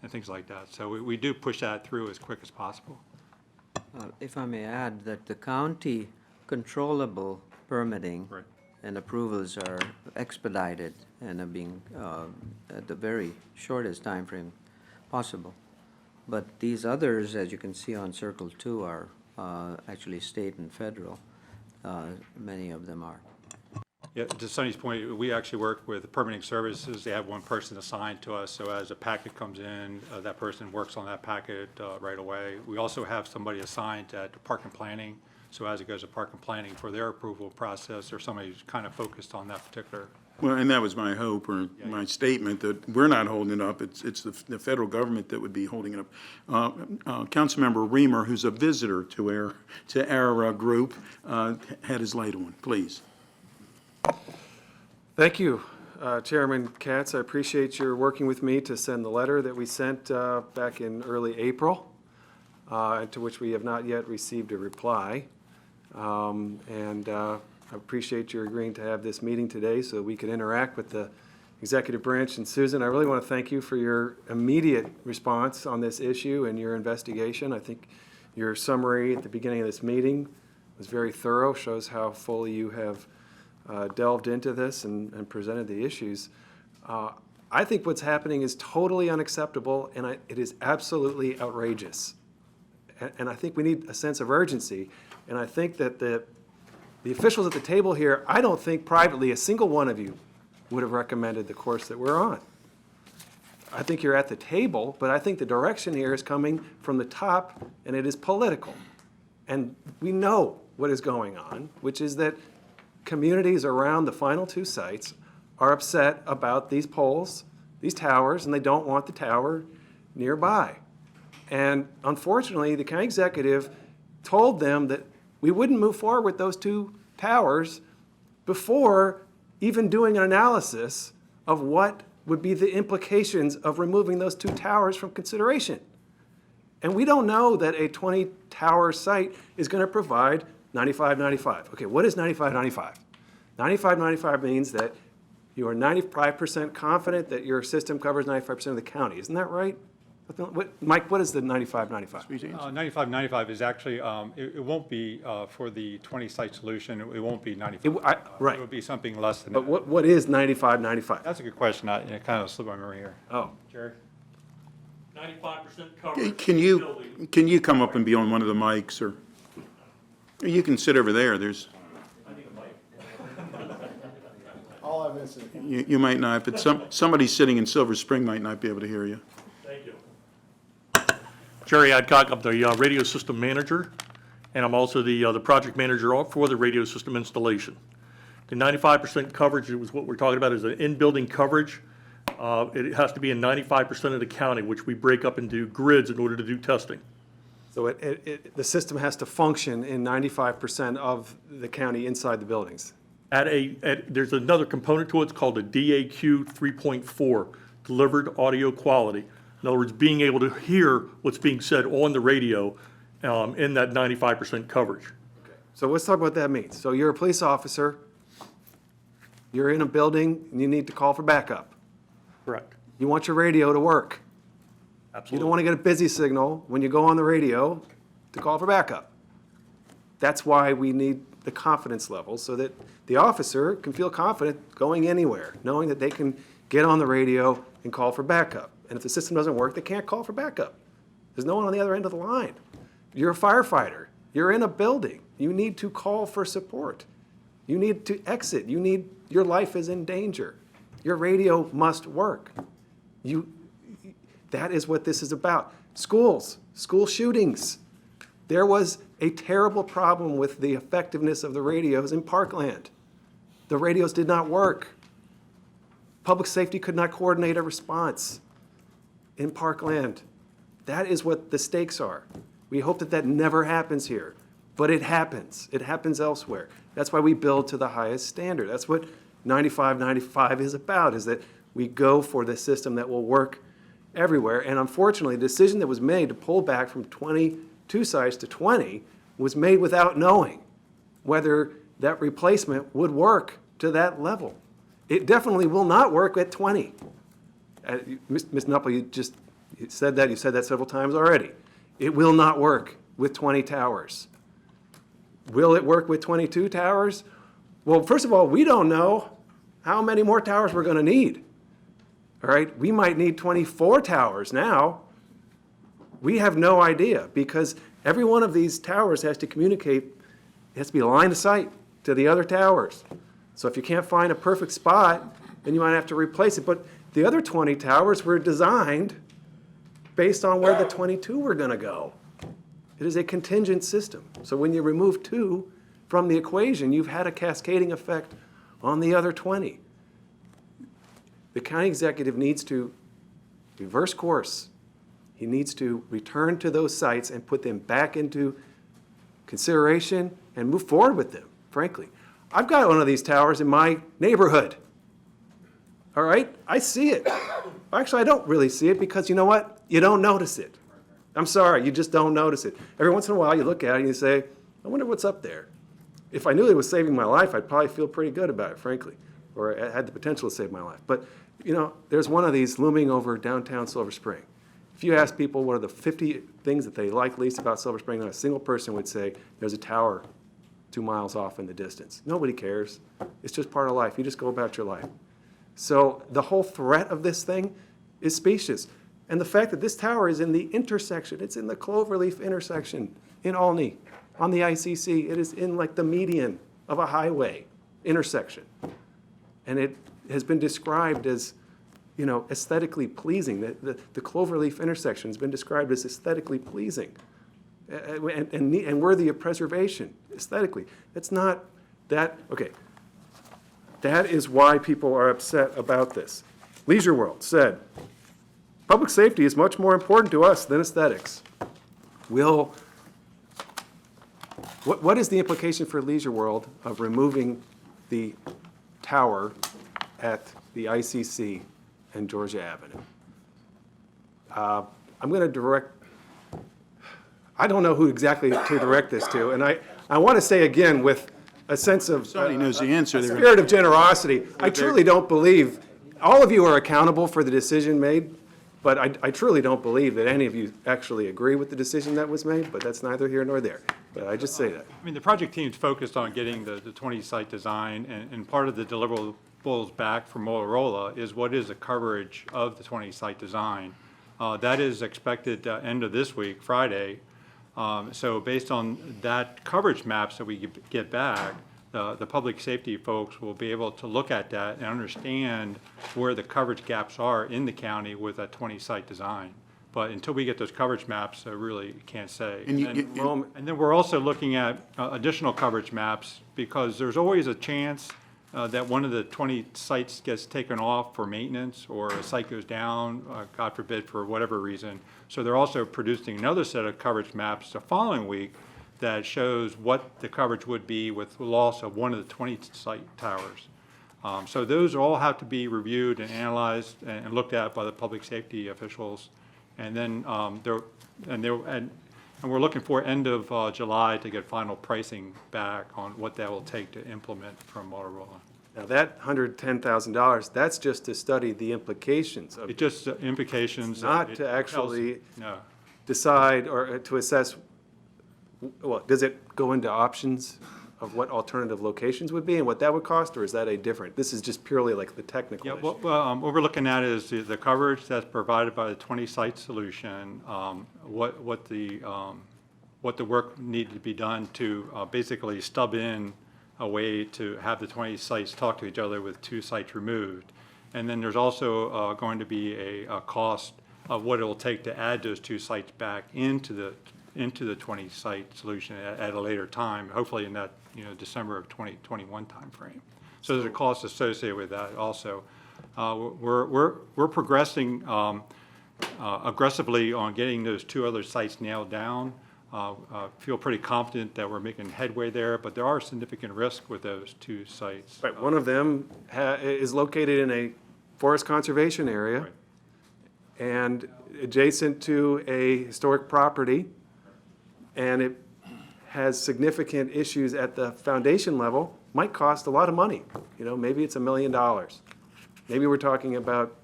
things like that. So we do push that through as quick as possible. If I may add, that the county controllable permitting Right. and approvals are expedited and are being at the very shortest time frame possible. But these others, as you can see on Circle 2, are actually state and federal. Many of them are. Yeah, to Sonny's point, we actually work with permitting services. They have one person assigned to us, so as a packet comes in, that person works on that packet right away. We also have somebody assigned at Park and Planning, so as it goes to Park and Planning for their approval process, there's somebody who's kind of focused on that particular. Well, and that was my hope or my statement, that we're not holding it up. It's the federal government that would be holding it up. Councilmember Reamer, who's a visitor to our group, had his light on. Please. Thank you, Chairman Katz. I appreciate your working with me to send the letter that we sent back in early April, to which we have not yet received a reply. I appreciate your agreeing to have this meeting today so we can interact with the executive branch. And Susan, I really want to thank you for your immediate response on this issue and your investigation. I think your summary at the beginning of this meeting was very thorough, shows how fully you have delved into this and presented the issues. I think what's happening is totally unacceptable, and it is absolutely outrageous. And I think we need a sense of urgency. And I think that the officials at the table here, I don't think privately a single one of you would have recommended the course that we're on. I think you're at the table, but I think the direction here is coming from the top, and it is political. And we know what is going on, which is that communities around the final 2 sites are upset about these poles, these towers, and they don't want the tower nearby. And unfortunately, the county executive told them that we wouldn't move forward with those 2 towers before even doing an analysis of what would be the implications of removing those 2 towers from consideration. And we don't know that a 20-tower site is going to provide 95-95. Okay, what is 95-95? 95-95 means that you are 95% confident that your system covers 95% of the county. Isn't that right? Mike, what is the 95-95? 95-95 is actually, it won't be for the 20-site solution, it won't be 95. Right. It would be something less than But that. what is 95-95? That's a good question. It kind of slipped my memory here. Oh, Jerry? 95% coverage. Can you come up and be on one of the mics, or you can sit over there, there's, All I've been saying. you might not, but somebody sitting in Silver Spring might not be able to hear you. Thank you. Jerry Adcock, I'm the radio system manager, and I'm also the project manager for the radio system installation. The 95% coverage is what we're talking about, is an in-building coverage. It has to be in 95% of the county, which we break up into grids in order to do testing. so the system has to function in 95% of the county inside the buildings. There's another component to it, it's called a DAQ 3.4, delivered audio quality. In other words, being able to hear what's being said on the radio in that 95% coverage. So let's talk about what that means. So you're a police officer, you're in a building, and you need to call for backup. Correct. You want your radio to work. You Absolutely. don't want to get a busy signal when you go on the radio to call for backup. That's why we need the confidence level, so that the officer can feel confident going anywhere, knowing that they can get on the radio and call for backup. And if the system doesn't work, they can't call for backup. There's no one on the other end of the line. You're a firefighter. You're in a building. You need to call for support. You need to exit. Your life is in danger. Your radio must work. That is what this is about. Schools, school shootings. There was a terrible problem with the effectiveness of the radios in Parkland. The radios did not work. Public safety could not coordinate a response in Parkland. That is what the stakes are. We hope that that never happens here, but it happens. It happens elsewhere. That's why we build to the highest standard. That's what 95-95 is about, is that we go for the system that will work everywhere. And unfortunately, the decision that was made to pull back from 22 sites to 20 was made without knowing whether that replacement would work to that level. It definitely will not work at 20. Ms. Knuppel, you said that. You said that several times already. It will not work with 20 towers. Will it work with 22 towers? Well, first of all, we don't know how many more towers we're going to need. All right, we might need 24 towers now. We have no idea, because every one of these towers has to communicate, it has to be a line of sight to the other towers. So if you can't find a perfect spot, then you might have to replace it. But the other 20 towers were designed based on where the 22 were going to go. It is a contingent system. So when you remove 2 from the equation, you've had a cascading effect on the other 20. The county executive needs to reverse course. He needs to return to those sites and put them back into consideration and move forward with them, frankly. I've got one of these towers in my neighborhood. All right? I see it. Actually, I don't really see it, because you know what? You don't notice it. I'm sorry, you just don't notice it. Every once in a while, you look at it and you say, I wonder what's up there. If I knew it was saving my life, I'd probably feel pretty good about it, frankly, or it had the potential to save my life. But, you know, there's one of these looming over downtown Silver Spring. If you ask people what are the 50 things that they like least about Silver Spring, not a single person would say there's a tower 2 miles off in the distance. Nobody cares. It's just part of life. You just go about your life. So the whole threat of this thing is specious. And the fact that this tower is in the intersection, it's in the Cloverleaf intersection in Olney, on the ICC. It is in like the median of a highway intersection. And it has been described as, you know, aesthetically pleasing. The Cloverleaf intersection has been described as aesthetically pleasing and worthy of preservation aesthetically. It's not that, okay. That is why people are upset about this. Leisure World said, public safety is much more important to us than aesthetics. What is the implication for Leisure World of removing the tower at the ICC and Georgia Avenue? I'm going to direct I don't know who exactly to direct this to. And I want to say again, with a sense of Somebody knows the answer. a They're gonna- spirit of generosity, I truly don't believe, all of you are accountable for the decision made, but I truly don't believe that any of you actually agree with the decision that was made, but that's neither here nor there. But I just say that. I mean, the project team's focused on getting the 20-site design, and part of the deliverables back from Motorola is what is the coverage of the 20-site design. That is expected end of this week, Friday. So based on that coverage maps that we get back, the public safety folks will be able to look at that and understand where the coverage gaps are in the county with that 20-site design. But until we get those coverage maps, I really can't say. And you- And then we're also looking at additional coverage maps, because there's always a chance that one of the 20 sites gets taken off for maintenance, or a site goes down, God forbid, for whatever reason. So they're also producing another set of coverage maps the following week that shows what the coverage would be with the loss of one of the 20 site towers. So those all have to be reviewed and analyzed and looked at by the public safety officials. And then we're looking for end of July to get final pricing back on what that will take to implement from Motorola. Now, that $110,000, that's just to study the implications of, It just implications. not it to tells- actually No. decide or to assess, well, does it go into options of what alternative locations would be and what that would cost, or is that a different? This is just purely like the technical Yeah, issue. what we're looking at is the coverage that's provided by the 20-site solution, what the work needed to be done to basically stub in a way to have the 20 sites talk to each other with 2 sites removed. And then there's also going to be a cost of what it will take to add those 2 sites back into the 20-site solution at a later time, hopefully in that, December of 2021 timeframe. So there's a cost associated with that also. We're progressing aggressively on getting those 2 other sites nailed down. Feel pretty confident that we're making headway there, but there are significant risks with those 2 sites. Right, one of them is located in a forest conservation area Right. and adjacent to a historic property, and it has significant issues at the foundation level, might cost a lot of money. Maybe it's $1 million. Maybe we're talking about,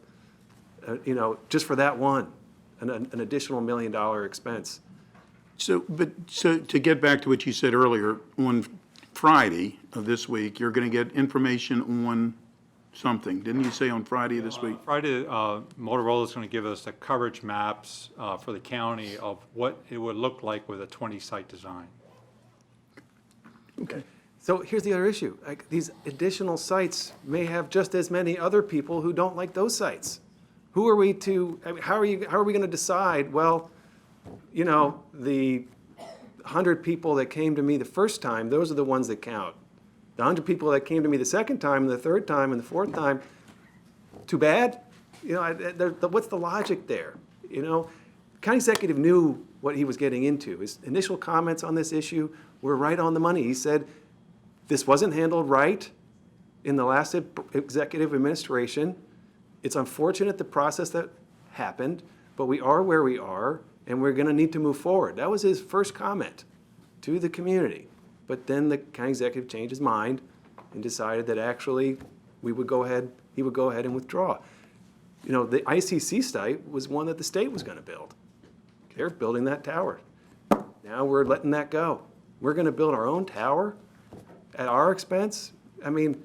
just for that one, an additional $1 million expense. So to get back to what you said earlier, on Friday of this week, you're going to get information on something. Didn't you say on Friday of this week? Friday, Motorola is going to give us the coverage maps for the county of what it would look like with a 20-site design. Okay. So here's the other issue. Like, these additional sites may have just as many other people who don't like those sites. Who are we to, how are we going to decide, well, the 100 people that came to me the first time, those are the ones that count. The 100 people that came to me the second time, and the third time, and the fourth time, too bad? What's the logic there? County executive knew what he was getting into. His initial comments on this issue were right on the money. He said, this wasn't handled right in the last executive administration. It's unfortunate the process that happened, but we are where we are, and we're going to need to move forward. That was his first comment to the community. But then the county executive changed his mind and decided that actually he would go ahead and withdraw. The ICC site was one that the state was going to build. They're building that tower. Now we're letting that go. We're going to build our own tower at our expense? I mean,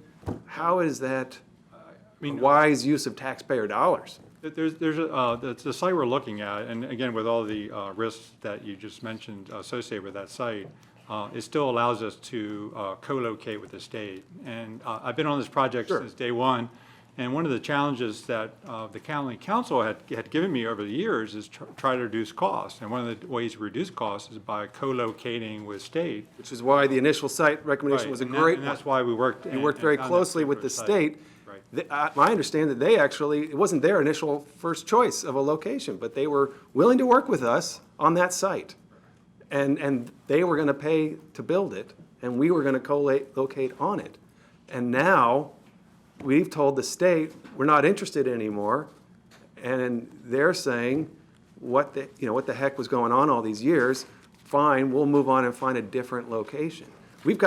how is that a wise use of taxpayer dollars? There's the site we're looking at, and again, with all the risks that you just mentioned associated with that site, it still allows us to co-locate with the state. And I've been on this project Sure. since day one, and one of the challenges that the county council had given me over the years is try to reduce costs. And one of the ways to reduce costs is by co-locating with state. Which is why the initial site recommendation Right, was a and great and one. that's why we worked. You worked very closely with the state. Right. I understand that they actually, it wasn't their initial first choice of a location, but they were willing to work with us on that site. And they were going to pay to build it, and we were going to co-locate on it. And now, we've told the state, we're not interested anymore, and they're saying, what the heck was going on all these years? fine, we'll move on and find a different location.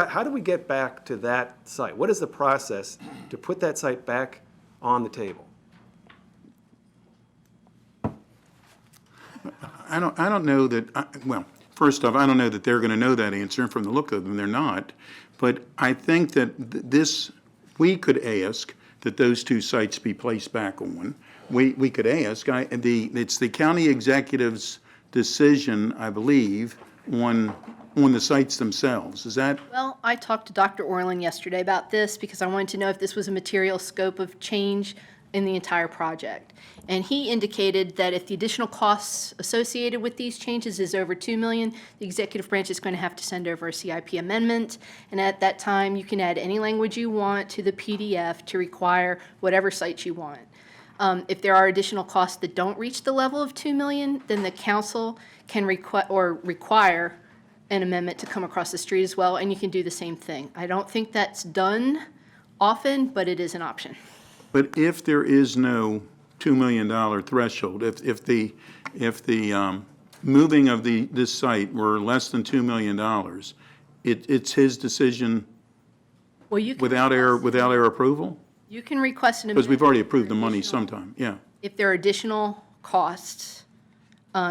How do we get back to that site? What is the process to put that site back on the table? I don't know that, well, first off, I don't know that they're going to know that answer, and from the look of them, they're not. But I think that we could ask that those two sites be placed back on. We could ask, it's the county executive's decision, I believe, on the sites themselves. Is that? Well, I talked to Dr. Orland yesterday about this because I wanted to know if this was a material scope of change in the entire project. And he indicated that if the additional costs associated with these changes is over $2 million, the executive branch is going to have to send over a CIP amendment. And at that time, you can add any language you want to the PDF to require whatever sites you want. If there are additional costs that don't reach the level of $2 million, then the council can require an amendment to come across the street as well, and you can do the same thing. I don't think that's done often, but it is an option. But if there is no $2 million threshold, if the moving of this site were less than $2 million, it's his decision Well, you can without our approval? You can request an amendment. Because we've already approved the money sometime, yeah. If there are additional costs,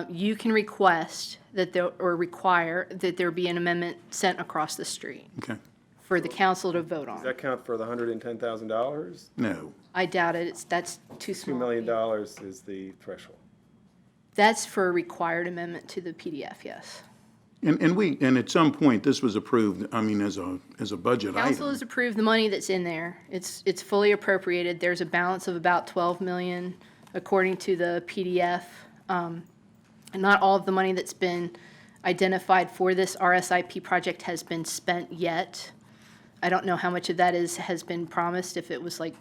you can request that or require that there be an amendment sent across the street Okay, for the council to vote Does on. that count for the $110,000? no. I doubt it. That's too $2 small. million is the threshold. That's for a required amendment to the PDF, yes. And at some point, this was approved, I mean, as a budget Council item. has approved the money that's in there. It's fully appropriated. There's a balance of about 12 million according to the PDF. And not all of the money that's been identified for this RSIP project has been spent yet. I don't know how much of that has been promised, if it was like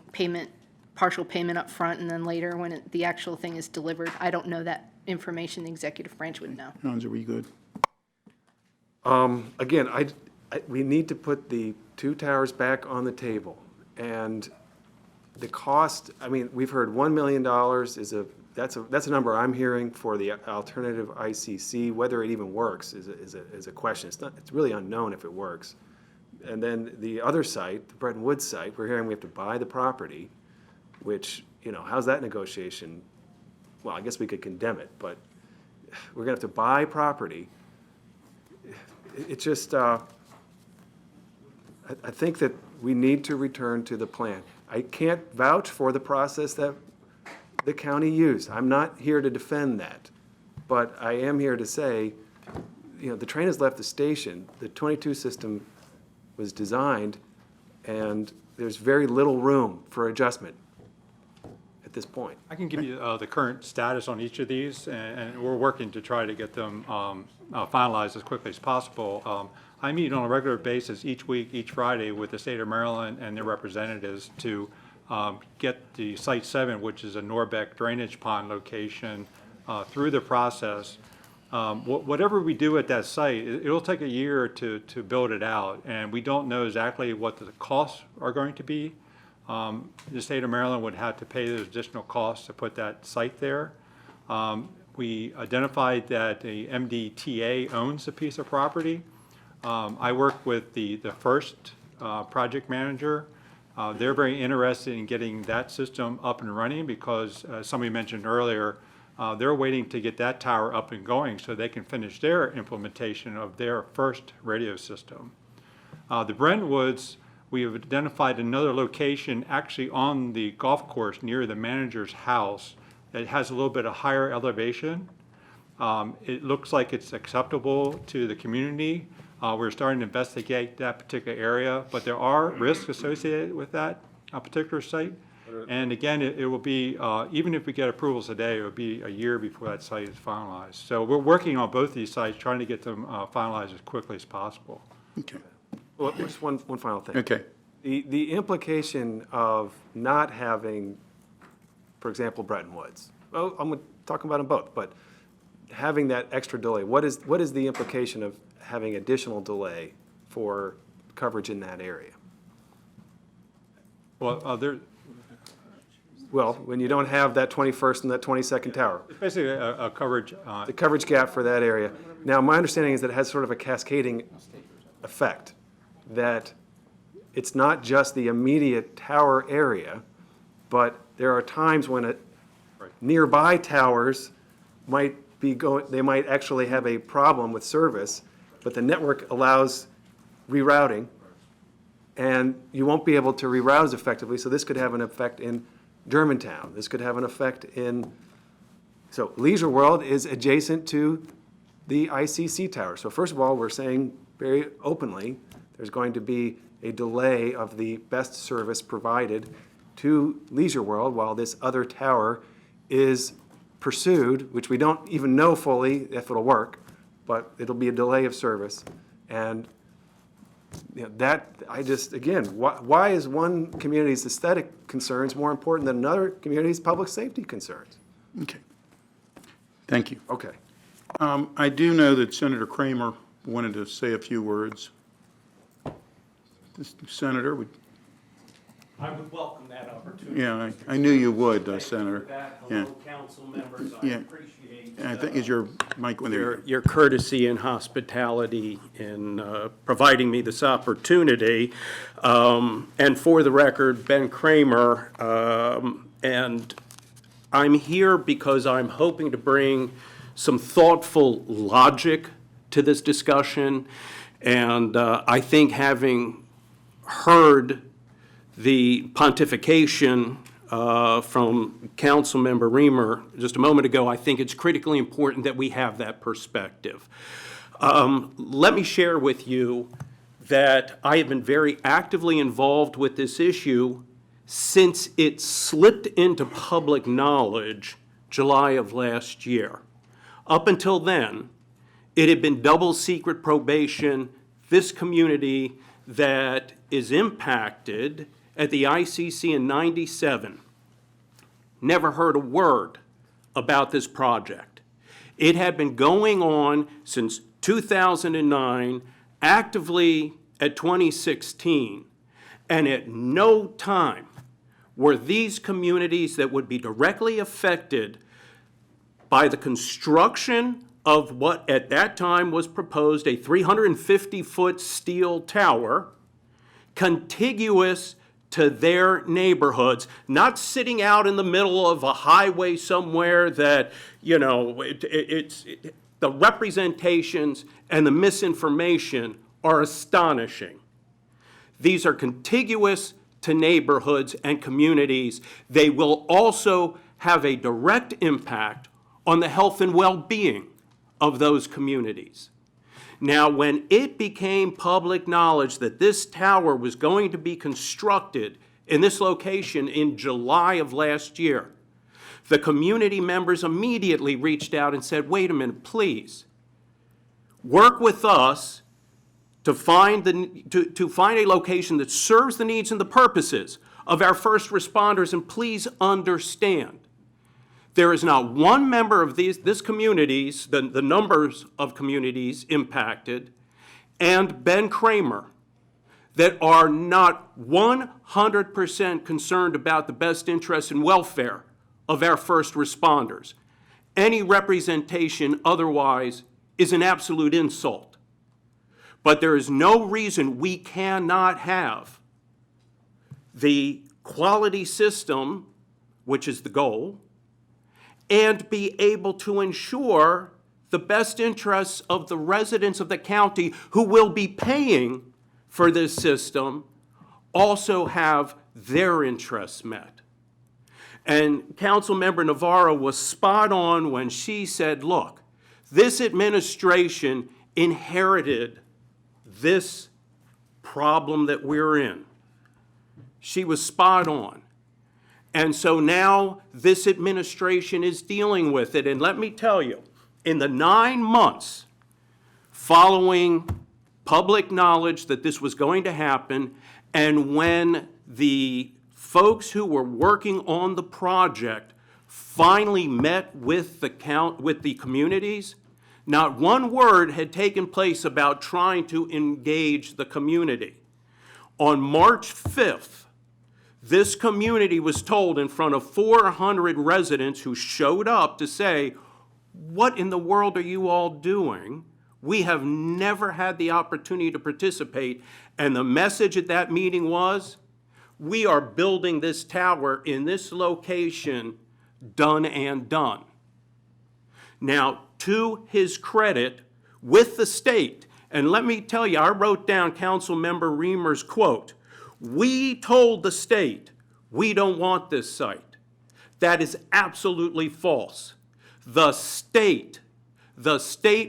partial payment up front, and then later when the actual thing is delivered. I don't know that information. The executive branch would know. Hans, are we good? Again, we need to put the two towers back on the table. And the cost, I mean, we've heard $1 million that's a number I'm hearing for the alternative ICC. Whether it even works is a question. It's really unknown if it works. And then the other site, the Bretton Woods site, we're hearing we have to buy the property, which, how's that negotiation? Well, I guess we could condemn it, but we're gonna have to buy property. It's just, I think that we need to return to the plan. I can't vouch for the process that the county used. I'm not here to defend that. But I am here to say, the train has left the station. The 22 system was designed, and there's very little room for adjustment at this point. I can give you the current status on each of these, and we're working to try to get them finalized as quickly as possible. I meet on a regular basis each week, each Friday, with the state of Maryland and their representatives to get the Site 7, which is a Norbeck drainage pond location, through the process. Whatever we do at that site, it'll take a year to build it out, and we don't know exactly what the costs are going to be. The state of Maryland would have to pay those additional costs to put that site there. We identified that the MDTA owns a piece of property. I work with the first project manager. They're very interested in getting that system up and running because, as somebody mentioned earlier, they're waiting to get that tower up and going so they can finish their implementation of their first radio system. The Brentwoods, we have identified another location actually on the golf course near the manager's house that has a little bit of higher elevation. It looks like it's acceptable to the community. We're starting to investigate that particular area, but there are risks associated with that particular site. And again, it will be, even if we get approvals today, it will be a year before that site is finalized. So we're working on both these sites, trying to get them finalized as quickly as possible. Okay, Well, just one final thing. okay. The implication of not having, for example, Bretton Woods, well, I'm talking about them both, but having that extra delay, what is the implication of having additional delay for coverage in that area? Well, Well, when you don't have that 21st and that 22nd tower, it's basically a coverage. the coverage gap for that area. Now, my understanding is that it has sort of a cascading effect, that it's not just the immediate tower area, but there are times when nearby towers might be they might actually have a problem with service, but the network allows rerouting, and you won't be able to reroute as effectively, so this could have an effect in Germantown. This could have an effect in, so Leisure World is adjacent to the ICC tower. So first of all, we're saying very openly, there's going to be a delay of the best service provided to Leisure World while this other tower is pursued, which we don't even know fully if it'll work, but it'll be a delay of service. And that, I just, again, why is one community's aesthetic concerns more important than another community's public safety concerns? Okay. Thank you. Okay. I do know that Senator Kramer wanted to say a few words. Senator, I would welcome that opportunity. yeah, I knew you would, Senator. Yeah. Hello, council members. I Yeah. appreciate I think is your mic when they're. your courtesy and hospitality in providing me this opportunity. And for the record, Ben Kramer, and I'm here because I'm hoping to bring some thoughtful logic to this discussion. And I think having heard the pontification from Councilmember Reamer just a moment ago, I think it's critically important that we have that perspective. Let me share with you that I have been very actively involved with this issue since it slipped into public knowledge July of last year. Up until then, it had been double secret probation, this community that is impacted at the ICC in '97. Never heard a word about this project. It had been going on since 2009, actively at 2016, and at no time were these communities that would be directly affected by the construction of what at that time was proposed a 350-foot steel tower contiguous to their neighborhoods, not sitting out in the middle of a highway somewhere that, you know, the representations and the misinformation are astonishing. These are contiguous to neighborhoods and communities. They will also have a direct impact on the health and well-being of those communities. Now, when it became public knowledge that this tower was going to be constructed in this location in July of last year, the community members immediately reached out and said, wait a minute, please, work with us to find a location that serves the needs and the purposes of our first responders, and please understand, there is not one member of this communities, the numbers of communities impacted, and Ben Kramer, that are not 100% concerned about the best interest and welfare of our first responders. Any representation otherwise is an absolute insult. But there is no reason we cannot have the quality system, which is the goal, and be able to ensure the best interests of the residents of the county who will be paying for this system also have their interests met. And Councilmember Navarro was spot on when she said, look, this administration inherited this problem that we're in. She was spot on. And so now this administration is dealing with it. And let me tell you, in the 9 months following public knowledge that this was going to happen, and when the folks who were working on the project finally met with the communities, not one word had taken place about trying to engage the community. On March 5th, this community was told in front of 400 residents who showed up to say, what in the world are you all doing? We have never had the opportunity to participate, and the message at that meeting was, we are building this tower in this location, done and done. Now, to his credit, with the state, and let me tell you, I wrote down Councilmember Reamer's quote, "We told the state, we don't want this site." That is absolutely false. The state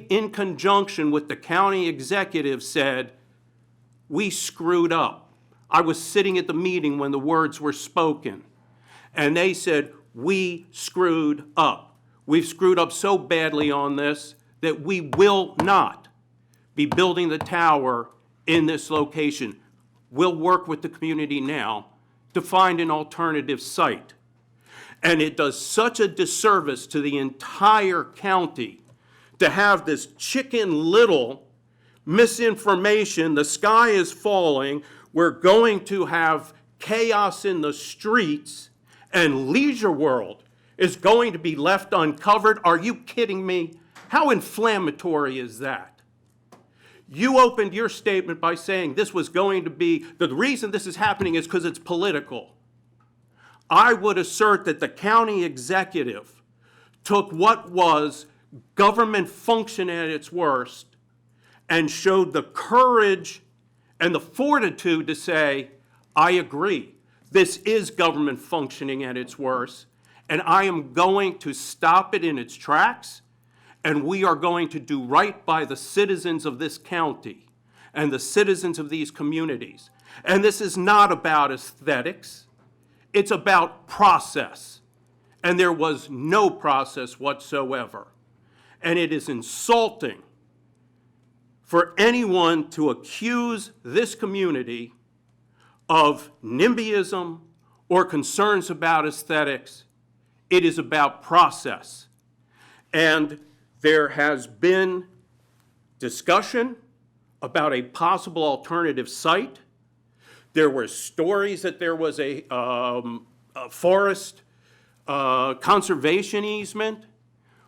in conjunction with the county executive said, we screwed up. I was sitting at the meeting when the words were spoken, and they said, we screwed up. We've screwed up so badly on this that we will not be building the tower in this location. We'll work with the community now to find an alternative site. And it does such a disservice to the entire county to have this Chicken Little misinformation, the sky is falling, we're going to have chaos in the streets, and Leisure World is going to be left uncovered. Are you kidding me? How inflammatory is that? You opened your statement by saying this was going to be, the reason this is happening is because it's political. I would assert that the county executive took what was government function at its worst and showed the courage and the fortitude to say, I agree, this is government functioning at its worst, and I am going to stop it in its tracks, and we are going to do right by the citizens of this county and the citizens of these communities. And this is not about aesthetics. It's about process. And there was no process whatsoever. And it is insulting for anyone to accuse this community of NIMBYism or concerns about aesthetics. It is about process. And there has been discussion about a possible alternative site. There were stories that there was a forest conservation easement.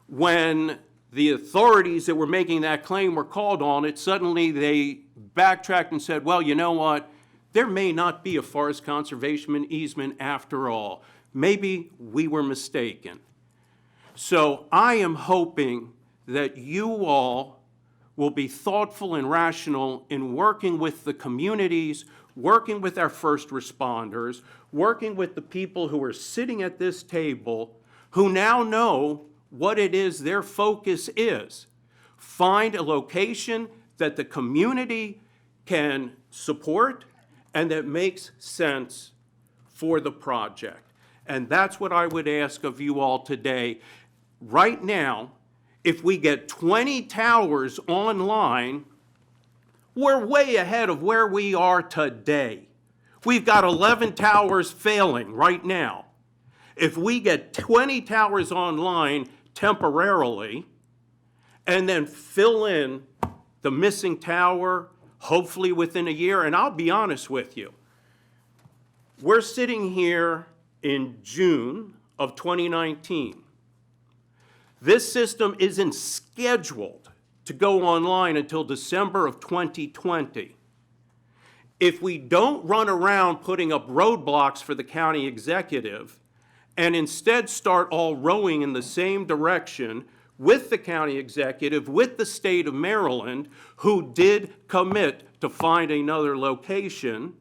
When the authorities that were making that claim were called on it, suddenly they backtracked and said, well, you know what? There may not be a forest conservation easement after all. Maybe we were mistaken. So I am hoping that you all will be thoughtful and rational in working with the communities, working with our first responders, working with the people who are sitting at this table who now know what it is their focus is. Find a location that the community can support and that makes sense for the project. And that's what I would ask of you all today. Right now, if we get 20 towers online, we're way ahead of where we are today. We've got 11 towers failing right now. If we get 20 towers online temporarily and then fill in the missing tower, hopefully within a year, and I'll be honest with you, we're sitting here in June of 2019. This system isn't scheduled to go online until December of 2020. If we don't run around putting up roadblocks for the county executive and instead start all rowing in the same direction with the county executive, with the state of Maryland, who did commit to find another location,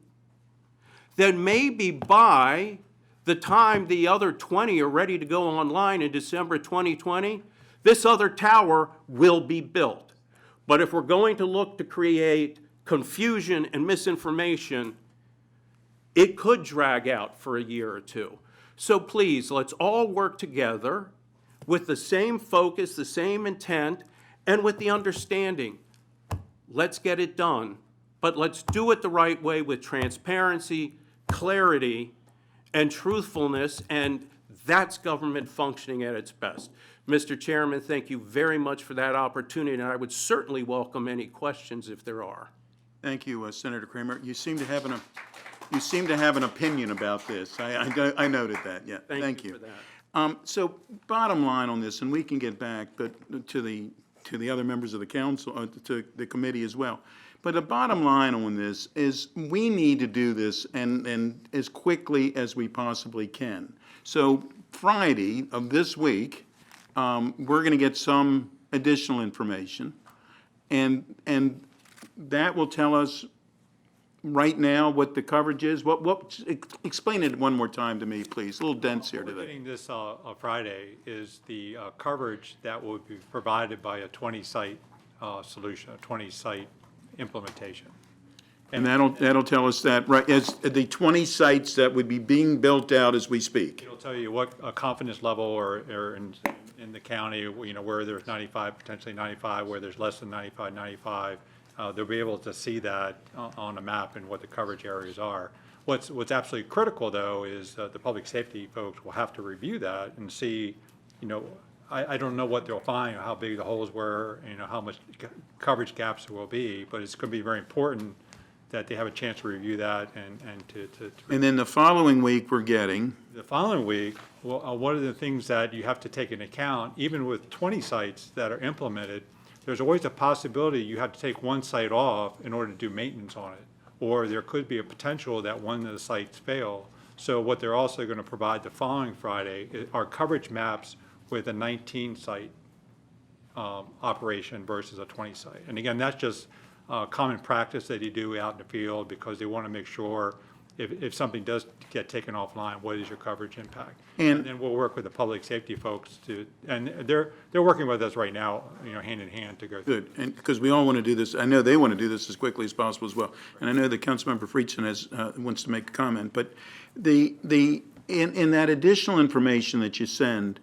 then maybe by the time the other 20 are ready to go online in December 2020, this other tower will be built. But if we're going to look to create confusion and misinformation, it could drag out for a year or two. So please, let's all work together with the same focus, the same intent, and with the understanding, let's get it done, but let's do it the right way with transparency, clarity, and truthfulness, and that's government functioning at its best. Mr. Chairman, thank you very much for that opportunity, and I would certainly welcome any questions if there are. Thank you, Senator Kramer. You seem to have an opinion about this. I noted that. Yeah. Thank you for that. So bottom line on this, and we can get back, but to to the other members of the council, to the committee as well. But the bottom line on this is we need to do this and as quickly as we possibly can. So Friday of this week, we're going to get some additional information, and that will tell us right now what the coverage is. Explain it one more time to me, please. A little dense here What we're today. getting this Friday is the coverage that will be provided by a 20-site solution, a 20-site implementation. And that'll tell us that, right, as the 20 sites that would be being built out as we speak. It'll tell you what confidence level or in the county, you know, where there's 95, potentially 95, where there's less than 95, 95. They'll be able to see that on a map and what the coverage areas are. What's absolutely critical, though, is the public safety folks will have to review that and see, you know, I don't know what they'll find, how big the holes were, you know, how much coverage gaps there will be, but it's going to be very important that they have a chance to review that and to. And then the following week, we're getting, The following week, well, one of the things that you have to take into account, even with 20 sites that are implemented, there's always a possibility you have to take one site off in order to do maintenance on it. Or there could be a potential that one of the sites fail. So what they're also going to provide the following Friday are coverage maps with a 19-site operation versus a 20-site. And again, that's just common practice that you do out in the field because they want to make sure if something does get taken offline, what is your coverage impact? And then we'll work with the public safety folks and they're working with us right now, you know, hand in hand to go through. good, and because we all want to do this, I know they want to do this as quickly as possible as well. And I know that Councilmember Friedson wants to make a comment, but in that additional information that you send,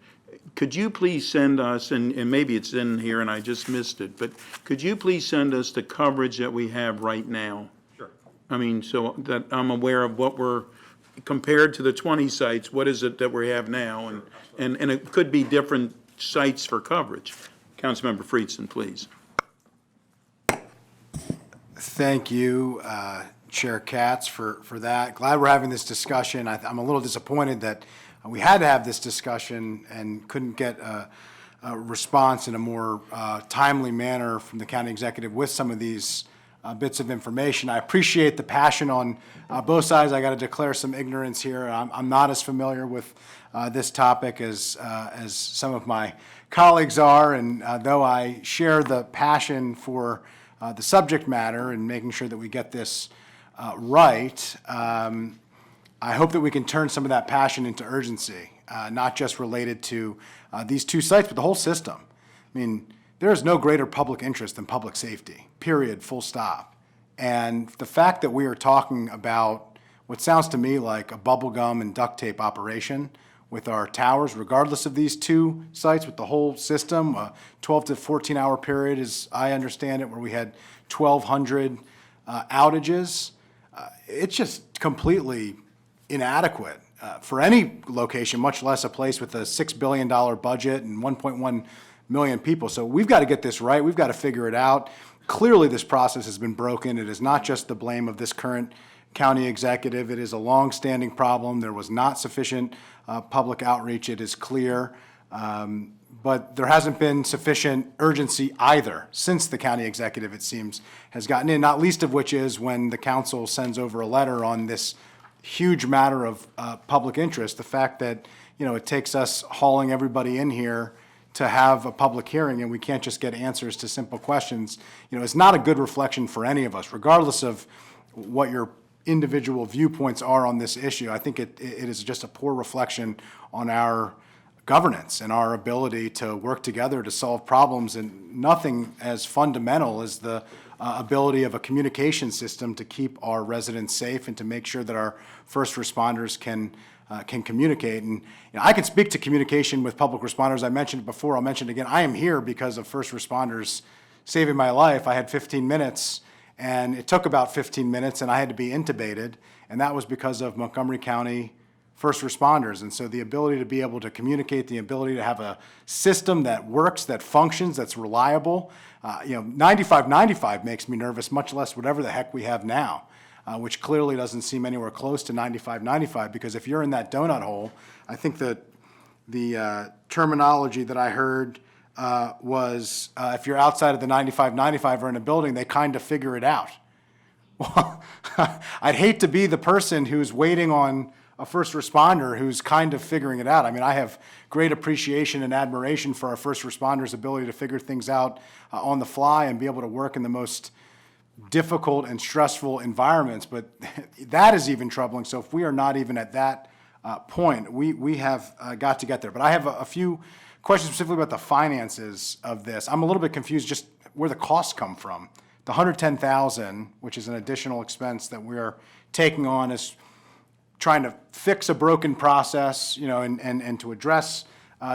could you please send us, and maybe it's in here and I just missed it, but could you please send us the coverage that we have right now? Sure. I mean, so that I'm aware of what we're, compared to the 20 sites, what is it that we have now? And it could be different sites for coverage. Councilmember Friedson, please. Thank you, Chair Katz, for that. Glad we're having this discussion. I'm a little disappointed that we had to have this discussion and couldn't get a response in a more timely manner from the county executive with some of these bits of information. I appreciate the passion on both sides. I got to declare some ignorance here. I'm not as familiar with this topic as some of my colleagues are, and though I share the passion for the subject matter and making sure that we get this right, I hope that we can turn some of that passion into urgency, not just related to these two sites, but the whole system. I mean, there is no greater public interest than public safety, period, full stop. And the fact that we are talking about what sounds to me like a bubblegum and duct tape operation with our towers, regardless of these two sites, with the whole system, a 12 to 14-hour period, as I understand it, where we had 1,200 outages, it's just completely inadequate for any location, much less a place with a $6 billion budget and 1.1 million people. So we've got to get this right. We've got to figure it out. Clearly, this process has been broken. It is not just the blame of this current county executive. It is a long-standing problem. There was not sufficient public outreach. It is clear. But there hasn't been sufficient urgency either since the county executive, it seems, has gotten in, not least of which is when the council sends over a letter on this huge matter of public interest, the fact that, you know, it takes us hauling everybody in here to have a public hearing and we can't just get answers to simple questions, you know, it's not a good reflection for any of us, regardless of what your individual viewpoints are on this issue. I think it is just a poor reflection on our governance and our ability to work together to solve problems, and nothing as fundamental as the ability of a communication system to keep our residents safe and to make sure that our first responders can communicate. And you know, I can speak to communication with public responders. I mentioned it before. I'll mention it again. I am here because of first responders saving my life. I had 15 minutes, and it took about 15 minutes, and I had to be intubated, and that was because of Montgomery County first responders. And so the ability to be able to communicate, the ability to have a system that works, that functions, that's reliable. You know, 95-95 makes me nervous, much less whatever the heck we have now, which clearly doesn't seem anywhere close to 95-95, because if you're in that donut hole, I think that the terminology that I heard was if you're outside of the 95 or in a building, they kind of figure it out. Well, I'd hate to be the person who's waiting on a first responder who's kind of figuring it out. I mean, I have great appreciation and admiration for our first responders' ability to figure things out on the fly and be able to work in the most difficult and stressful environments, but that is even troubling. So if we are not even at that point, we have got to get there. But I have a few questions specifically about the finances of this. I'm a little bit confused just where the costs come from. The $110,000, which is an additional expense that we're taking on, is trying to fix a broken process, you know, and to address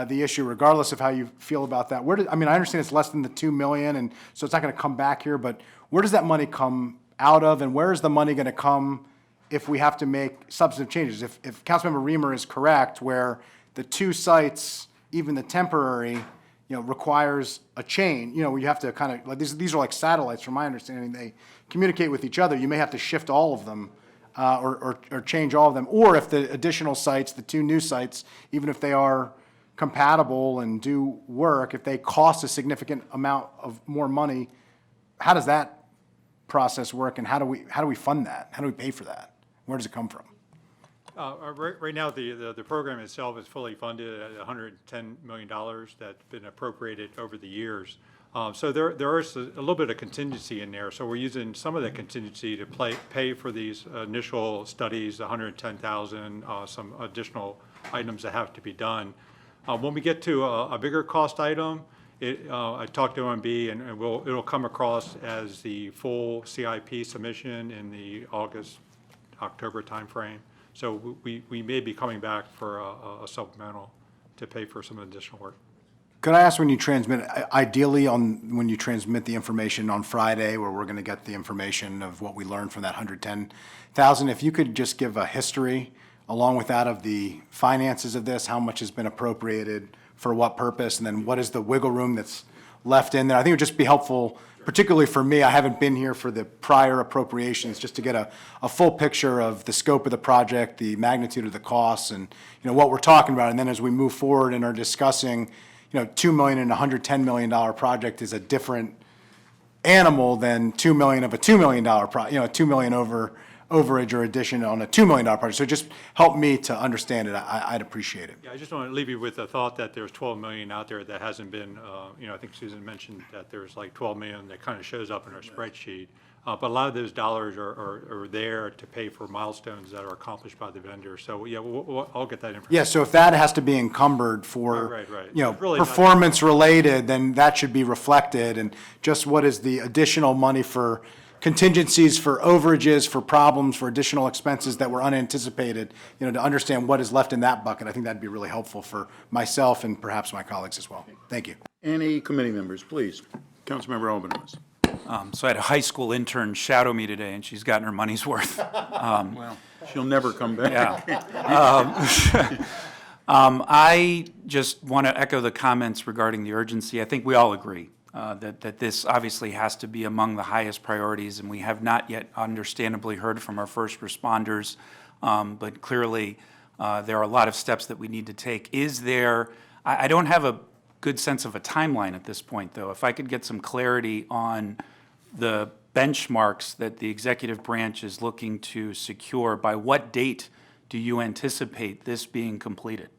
the issue regardless of how you feel about that. I mean, I understand it's less than the $2 million, and so it's not going to come back here, but where does that money come out of, and where is the money going to come if we have to make substantive changes? If Councilmember Reamer is correct, where the two sites, even the temporary, you know, requires a chain, you know, you have to kind of, like, these are like satellites, from my understanding. They communicate with each other. You may have to shift all of them or change all of them. Or if the additional sites, the two new sites, even if they are compatible and do work, if they cost a significant amount of more money, how does that process work, and how do we fund that? How do we pay for that? Where does it come from? Right now, the program itself is fully funded at $110 million that's been appropriated over the years. So there is a little bit of contingency in there. So we're using some of the contingency to pay for these initial studies, $110,000, some additional items that have to be done. When we get to a bigger cost item, I talked to OMB, and it'll come across as the full CIP submission in the October timeframe. So we may be coming back for a supplemental to pay for some additional work. Could I ask, when you transmit, ideally when you transmit the information on Friday, where we're going to get the information of what we learned from that 110,000, if you could just give a history along with that of the finances of this, how much has been appropriated for what purpose, and then what is the wiggle room that's left in there? I think it would just be helpful, particularly for me. I haven't been here for the prior appropriations, just to get a full picture of the scope of the project, the magnitude of the costs, and, you know, what we're talking about. And then as we move forward and are discussing, you know, $2 million and $110 million project is a different animal than $2 million of a $2 million $2 million overage or addition on a $2 million project. So just help me to understand it. I'd appreciate it. Yeah, I just want to leave you with the thought that there's 12 million out there that hasn't been, I think Susan mentioned that there's like 12 million that kind of shows up in our spreadsheet. But a lot of those dollars are there to pay for milestones that are accomplished by the vendor. So, yeah, I'll get that information. Yeah, so if that has to be encumbered for, Right. Really performance related, then that should be reflected. And just what is the additional money for contingencies, for overages, for problems, for additional expenses that were unanticipated, to understand what is left in that bucket. I think that'd be really helpful for myself and perhaps my colleagues as well. Thank you. Any committee members, please? Councilmember Albanese. So I had a high school intern shadow me today, and she's gotten her money's worth. Well, she'll never come back. Yeah. I just want to echo the comments regarding the urgency. I think we all agree that this obviously has to be among the highest priorities, and we have not yet understandably heard from our first responders, but clearly there are a lot of steps that we need to take. I don't have a good sense of a timeline at this point, though. If I could get some clarity on the benchmarks that the executive branch is looking to secure, by what date do you anticipate this being completed?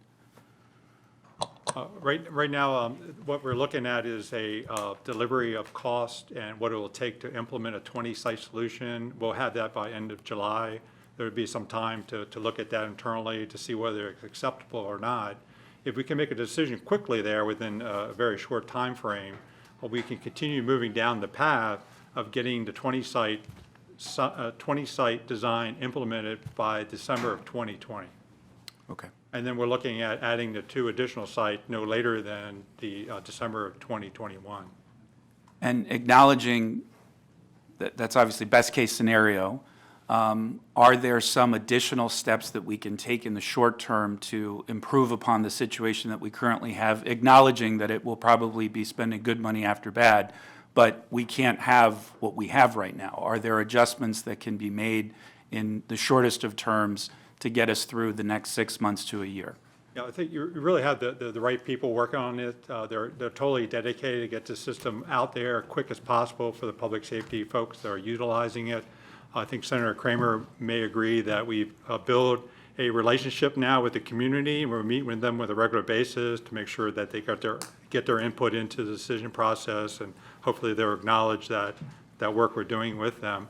Right now, what we're looking at is a delivery of cost and what it will take to implement a 20-site solution. We'll have that by end of July. There would be some time to look at that internally to see whether it's acceptable or not. If we can make a decision quickly there within a very short time frame, we can continue moving down the path of getting the 20-site design implemented by December of 2020. Okay. And then we're looking at adding the 2 additional sites no later than the December of 2021. And acknowledging that that's obviously best case scenario, are there some additional steps that we can take in the short term to improve upon the situation that we currently have, acknowledging that it will probably be spending good money after bad, but we can't have what we have right now? Are there adjustments that can be made in the shortest of terms to get us through the next 6 months to a year? Yeah, I think you really have the right people working on it. They're totally dedicated to get the system out there as quick as possible for the public safety folks that are utilizing it. I think Senator Kramer may agree that we've built a relationship now with the community. We're meeting with them on a regular basis to make sure that they get their input into the decision process, and hopefully they'll acknowledge that work we're doing with them.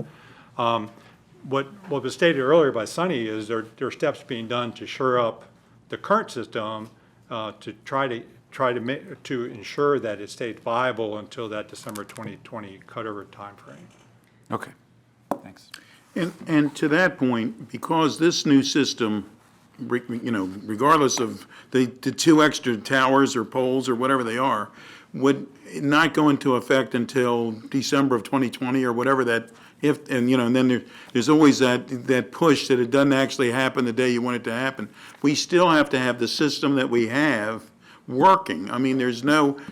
What was stated earlier by Sonny is there are steps being done to shore up the current system to try to ensure that it stays viable until that December 2020 cutover timeframe. Okay, thanks. And to that point, because this new system, regardless of the two extra towers or poles or whatever they are, would not go into effect until December of 2020 or whatever that, and then there's always that push that it doesn't actually happen the day you want it to happen. We still have to have the system that we have working. I mean,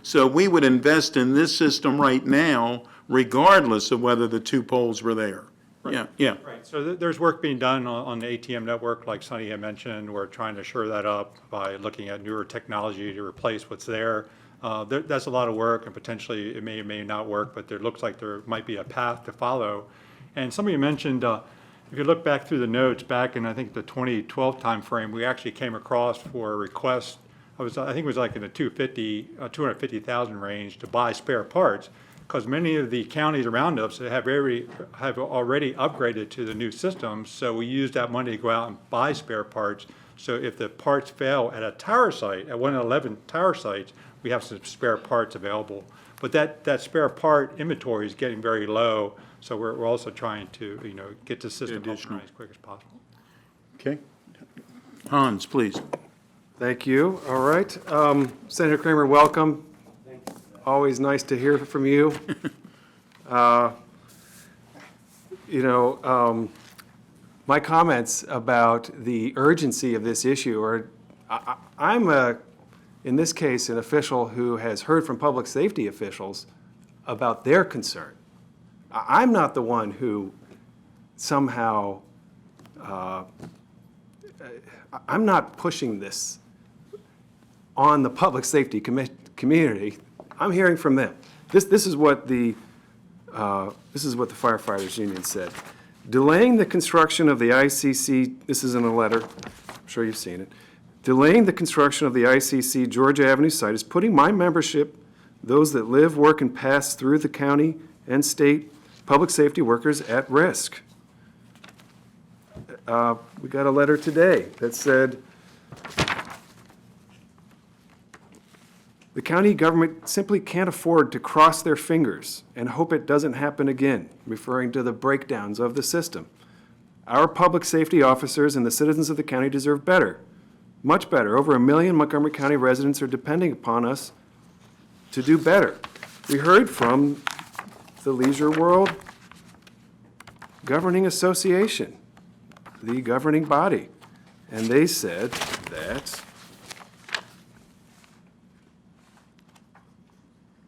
so we would invest in this system right now regardless of whether the two poles were there. Yeah. Right, so there's work being done on the ATM network, like Sonny had mentioned. We're trying to shore that up by looking at newer technology to replace what's there. That's a lot of work, and potentially it may or may not work, but there looks like there might be a path to follow. And somebody mentioned, if you look back through the notes, back in, I think, the 2012 timeframe, we actually came across for a request, I think it was like in the 250,000 range to buy spare parts, because many of the counties around us have already upgraded to the new system, so we use that money to go out and buy spare parts. So if the parts fail at a tower site, at one of the 11 tower sites, we have some spare parts available. But that spare part inventory is getting very low, so we're also trying to get the system up and running as quick as possible. Okay. Hans, please. Thank you. All right. Senator Kramer, welcome. Always nice to hear from you. My comments about the urgency of this issue are, I'm in this case, an official who has heard from public safety officials about their concern. I'm not the one who somehow, I'm not pushing this on the public safety community. I'm hearing from them. This is what the firefighters union said. Delaying the construction of the ICC, this is in a letter, I'm sure you've seen it. Delaying the construction of the ICC Georgia Avenue site is putting my membership, those that live, work, and pass through the county and state public safety workers, at risk. We got a letter today that said, the county government simply can't afford to cross their fingers and hope it doesn't happen again, referring to the breakdowns of the system. Our public safety officers and the citizens of the county deserve better, much better. Over 1 million Montgomery County residents are depending upon us to do better. We heard from the Leisure World Governing Association, the governing body, and they said that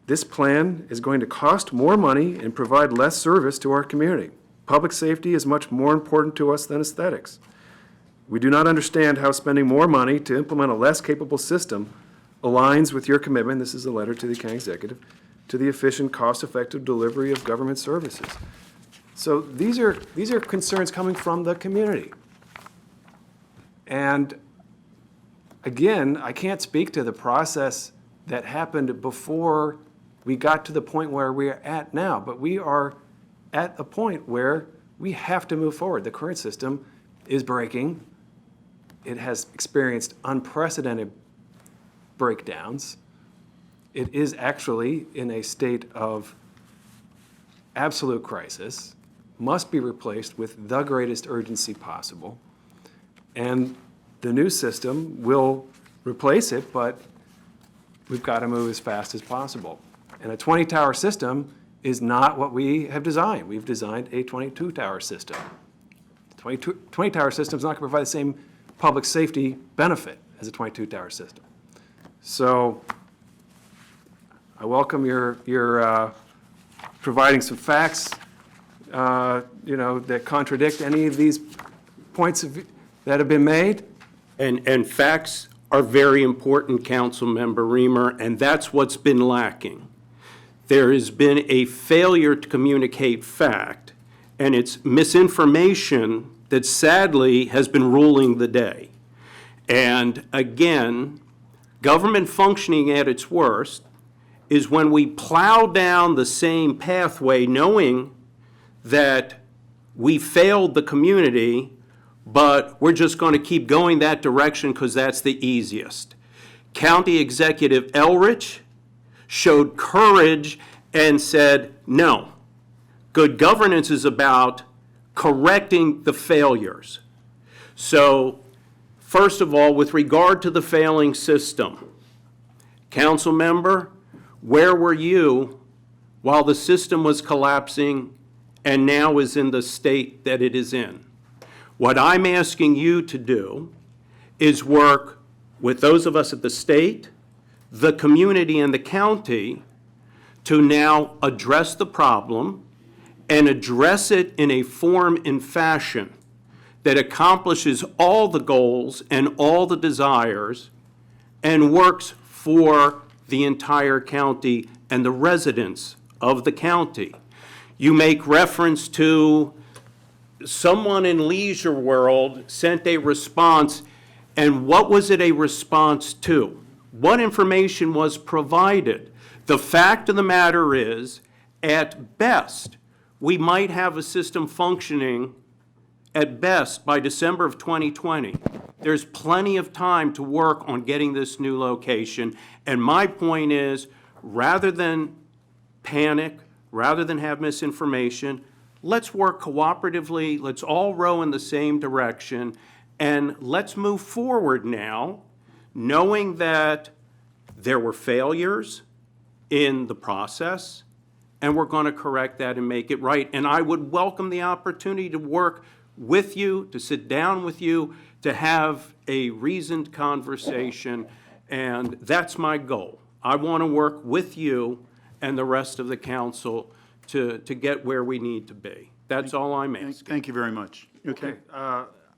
this plan is going to cost more money and provide less service to our community. Public safety is much more important to us than aesthetics. We do not understand how spending more money to implement a less capable system aligns with your commitment, this is a letter to the county executive, to the efficient, cost-effective delivery of government services. So these are concerns coming from the community. And again, I can't speak to the process that happened before we got to the point where we're at now, but we are at a point where we have to move forward. The current system is breaking. It has experienced unprecedented breakdowns. It is actually in a state of absolute crisis, must be replaced with the greatest urgency possible. And the new system will replace it, but we've got to move as fast as possible. And a 20-tower system is not what we have designed. We've designed a 22-tower system. 20-tower system is not going to provide the same public safety benefit as a 22-tower system. So I welcome your providing some facts, that contradict any of these points that have been made. And facts are very important, Councilmember Reamer, and that's what's been lacking. There has been a failure to communicate fact, and it's misinformation that sadly has been ruling the day. And again, government functioning at its worst is when we plow down the same pathway knowing that we failed the community, but we're just going to keep going that direction because that's the easiest. County Executive Elrich showed courage and said, no, good governance is about correcting the failures. So, first of all, with regard to the failing system, council member, where were you while the system was collapsing and now is in the state that it is in? What I'm asking you to do is work with those of us at the state, the community, and the county to now address the problem and address it in a form and fashion that accomplishes all the goals and all the desires and works for the entire county and the residents of the county. You make reference to someone in Leisure World sent a response, and what was it a response to? What information was provided? The fact of the matter is, at best, we might have a system functioning at best by December of 2020. There's plenty of time to work on getting this new location, and my point is, rather than panic, rather than have misinformation, let's work cooperatively, let's all row in the same direction, and let's move forward now, knowing that there were failures in the process, and we're going to correct that and make it right. And I would welcome the opportunity to work with you, to sit down with you, to have a reasoned conversation, and that's my goal. I want to work with you and the rest of the council to get where we need to be. That's all I'm asking. Thank you very much. Okay.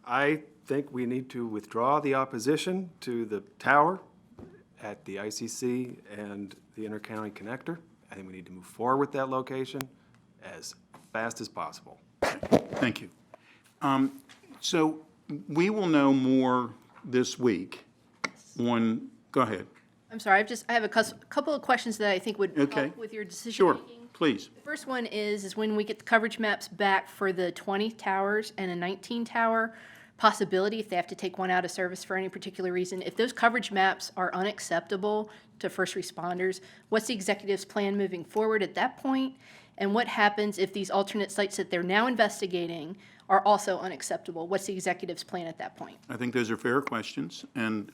I think we need to withdraw the opposition to the tower at the ICC and the intercounty connector. I think we need to move forward with that location as fast as possible. Thank you. So we will know more this week on, go ahead. I'm sorry, I have a couple of questions that I think would Okay. help with your decision Sure, making. please. The first one is when we get the coverage maps back for the 20 towers and a 19 tower possibility, if they have to take one out of service for any particular reason, if those coverage maps are unacceptable to first responders, what's the executive's plan moving forward at that point? And what happens if these alternate sites that they're now investigating are also unacceptable? What's the executive's plan at that point? I think those are fair questions, and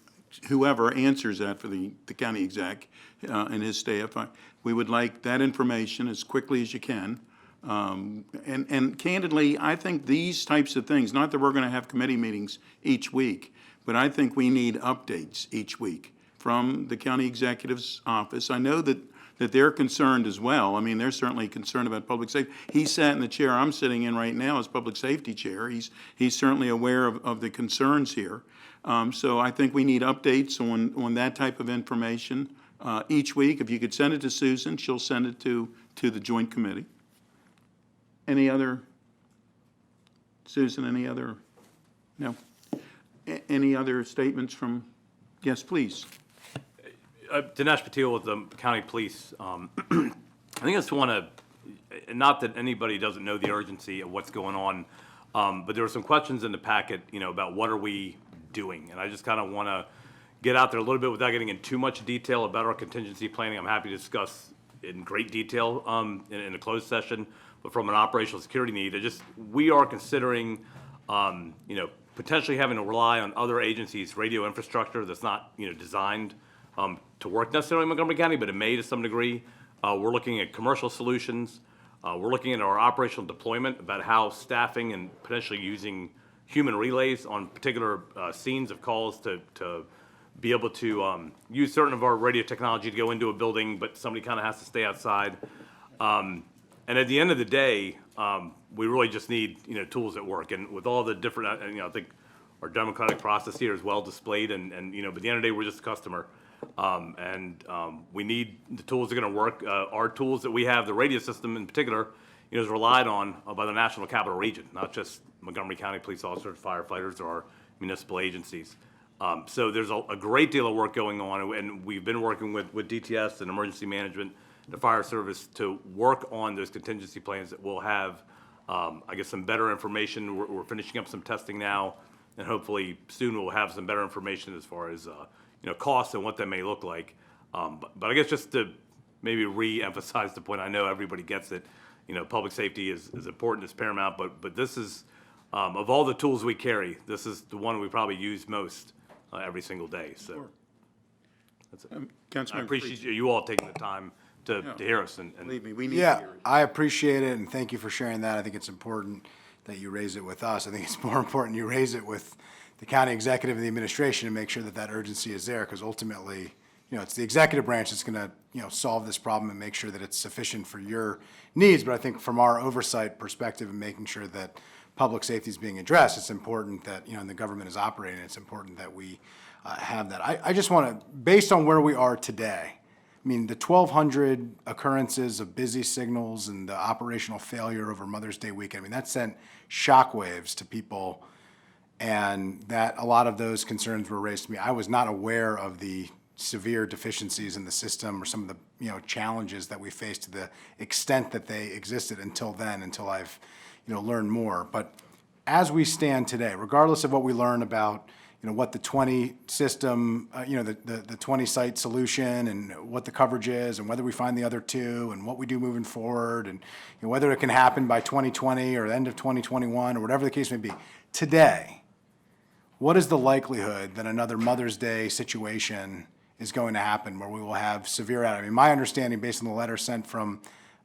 whoever answers that for the county exec and his staff, we would like that information as quickly as you can. And candidly, I think these types of things, not that we're going to have committee meetings each week, but I think we need updates each week from the county executive's office. I know that they're concerned as well. I mean, they're certainly concerned about public safety. He sat in the chair I'm sitting in right now as public safety chair. He's certainly aware of the concerns here. So I think we need updates on that type of information each week. If you could send it to Susan, she'll send it to the joint committee. Any other, Susan, any other, no? Any other statements from, yes, please. Dinesh Patil with the county police. I think I just want to, not that anybody doesn't know the urgency of what's going on, but there were some questions in the packet, about what are we doing? And I just kind of want to get out there a little bit without getting in too much detail about our contingency planning. I'm happy to discuss in great detail in a closed session, but from an operational security need, we are considering, potentially having to rely on other agencies' radio infrastructure that's not, designed to work necessarily in Montgomery County, but it may to some degree. We're looking at commercial solutions. We're looking at our operational deployment about how staffing and potentially using human relays on particular scenes of calls to be able to use certain of our radio technology to go into a building, but somebody kind of has to stay outside. And at the end of the day, we really just need, tools that work. And with all the different, I think democratic process here is well displayed, and, but at the end of the day, we're just a customer. We need the tools that are gonna work. Our tools that we have, the radio system in particular, is relied on by the National Capital Region, not just Montgomery County police officers, firefighters, or municipal agencies. So there's a great deal of work going on, and we've been working with DTS and emergency management, the fire service, to work on those contingency plans that will have, I guess, some better information. We're finishing up some testing now, and hopefully soon we'll have some better information as far as, costs and what that may look like. But I guess just to maybe re-emphasize the point, I know everybody gets it, public safety is important, it's paramount, but this is, of all the tools we carry, this is the one we probably use most every single day, so. That's it. I Councilman appreciate you all taking the time to hear us and. Believe me, we need to Yeah, hear it. I appreciate it, and thank you for sharing that. I think it's important that you raise it with us. I think it's more important you raise it with the county executive and the administration and make sure that that urgency is there, because ultimately, it's the executive branch that's going to, solve this problem and make sure that it's sufficient for your needs. But I think from our oversight perspective and making sure that public safety is being addressed, it's important that, and the government is operating, it's important that we have that. I just want to, based on where we are today, I mean, the 1,200 occurrences of busy signals and the operational failure over Mother's Day weekend, I mean, that sent shockwaves to people, and that a lot of those concerns were raised to me. I was not aware of the severe deficiencies in the system or some of the, challenges that we faced to the extent that they existed until then, until I've, learned more. But as we stand today, regardless of what we learn about, what the 20 system, the 20 site solution and what the coverage is and whether we find the other two and what we do moving forward and whether it can happen by 2020 or the end of 2021 or whatever the case may be. Today, what is the likelihood that another Mother's Day situation is going to happen where we will have severe outage? I mean, my understanding based on the letter sent from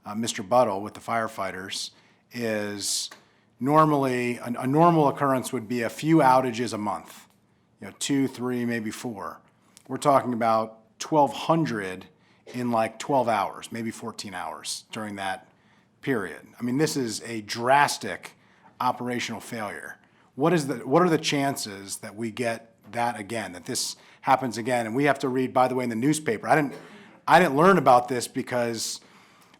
Mr. Buttle with the firefighters is normally, a normal occurrence would be a few outages a month. 2, 3, maybe 4. We're talking about 1,200 in like 12 hours, maybe 14 hours during that period. I mean, this is a drastic operational failure. What are the chances that we get that again, that this happens again? And we have to read, by the way, in the newspaper. I didn't learn about this because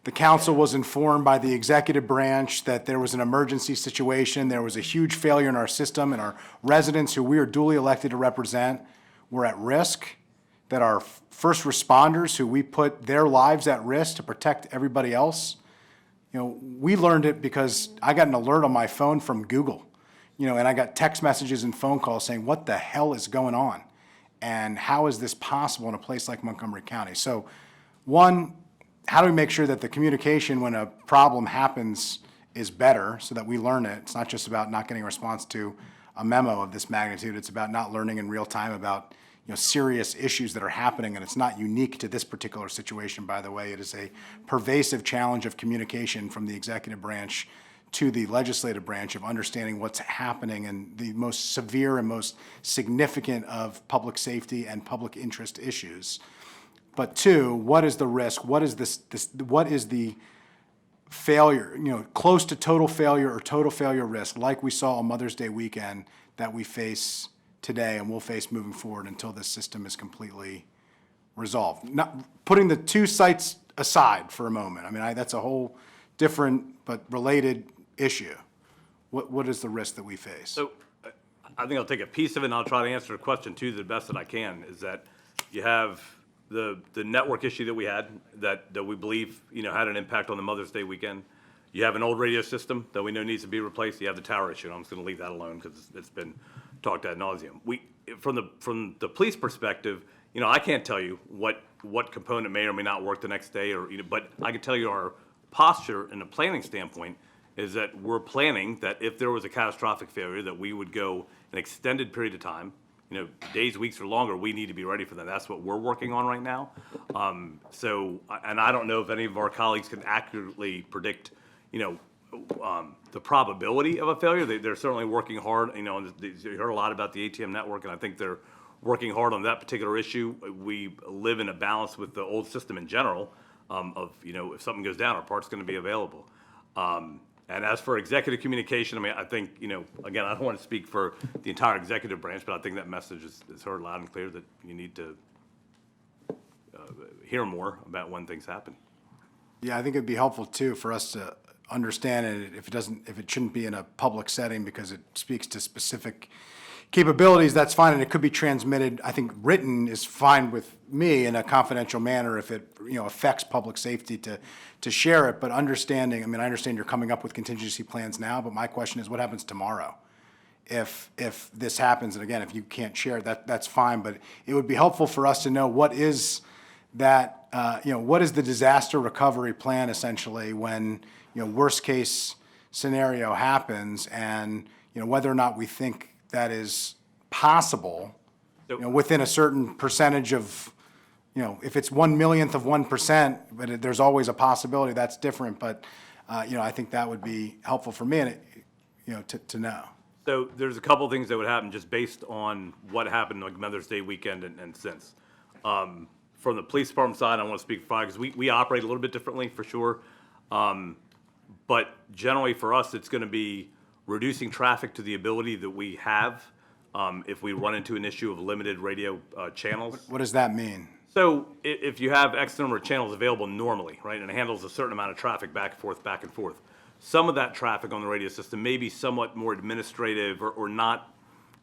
the council was informed by the executive branch that there was an emergency situation, there was a huge failure in our system, and our residents who we are duly elected to represent were at risk, that our first responders who we put their lives at risk to protect everybody else, we learned it because I got an alert on my phone from Google, and I got text messages and phone calls saying, what the hell is going on? And how is this possible in a place like Montgomery County? So, one, how do we make sure that the communication when a problem happens is better so that we learn it? It's not just about not getting a response to a memo of this magnitude. It's about not learning in real time about serious issues that are happening, and it's not unique to this particular situation, by the way. It is a pervasive challenge of communication from the executive branch to the legislative branch of understanding what's happening and the most severe and most significant of public safety and public interest issues. But 2, what is the risk? What is what is the failure, close to total failure or total failure risk, like we saw on Mother's Day weekend, that we face today and will face moving forward until this system is completely resolved? Not putting the 2 sites aside for a moment. I mean, that's a whole different but related issue. What is the risk that we face? So I think I'll take a piece of it and I'll try to answer the question too the best that I can, is that you have the network issue that we had that we believe, had an impact on the Mother's Day weekend. You have an old radio system that we know needs to be replaced. You have the tower issue, and I'm just gonna leave that alone because it's been talked ad nauseum. From the police perspective, I can't tell you what component may or may not work the next day but I can tell you our posture in a planning standpoint is that we're planning that if there was a catastrophic failure, that we would go an extended period of time, days, weeks, or longer. We need to be ready for that. That's what we're working on right now. And I don't know if any of our colleagues can accurately predict, the probability of a failure. They're certainly working hard. You heard a lot about the ATM network, and I think they're working hard on that particular issue. We live in a balance with the old system in general, if something goes down, our part's going to be available. And as for executive communication, I mean, I think, again, I don't want to speak for the entire executive branch, but I think that message is heard loud and clear that you need to hear more about when things happen. Yeah, I think it'd be helpful too for us to understand it if it shouldn't be in a public setting because it speaks to specific capabilities, that's fine, and it could be transmitted. I think written is fine with me in a confidential manner if it, affects public safety to share it, but understanding, I mean, I understand you're coming up with contingency plans now, but my question is what happens tomorrow? If this happens, and again, if you can't share it, that's fine, but it would be helpful for us to know what is that, what is the disaster recovery plan essentially when, worst case scenario happens and, whether or not we think that is possible, within a certain percentage of, if it's 1/1,000,000th of 1%, but there's always a possibility, that's different, but, I think that would be helpful for me and, to know. So there's a couple of things that would happen just based on what happened like Mother's Day weekend and since. From the police department side, I want to speak for because we operate a little bit differently for sure. But generally for us, it's going to be reducing traffic to the ability that we have if we run into an issue of limited radio channels. What does that mean? So if you have X number of channels available normally, right, and it handles a certain amount of traffic back and forth, some of that traffic on the radio system may be somewhat more administrative or not,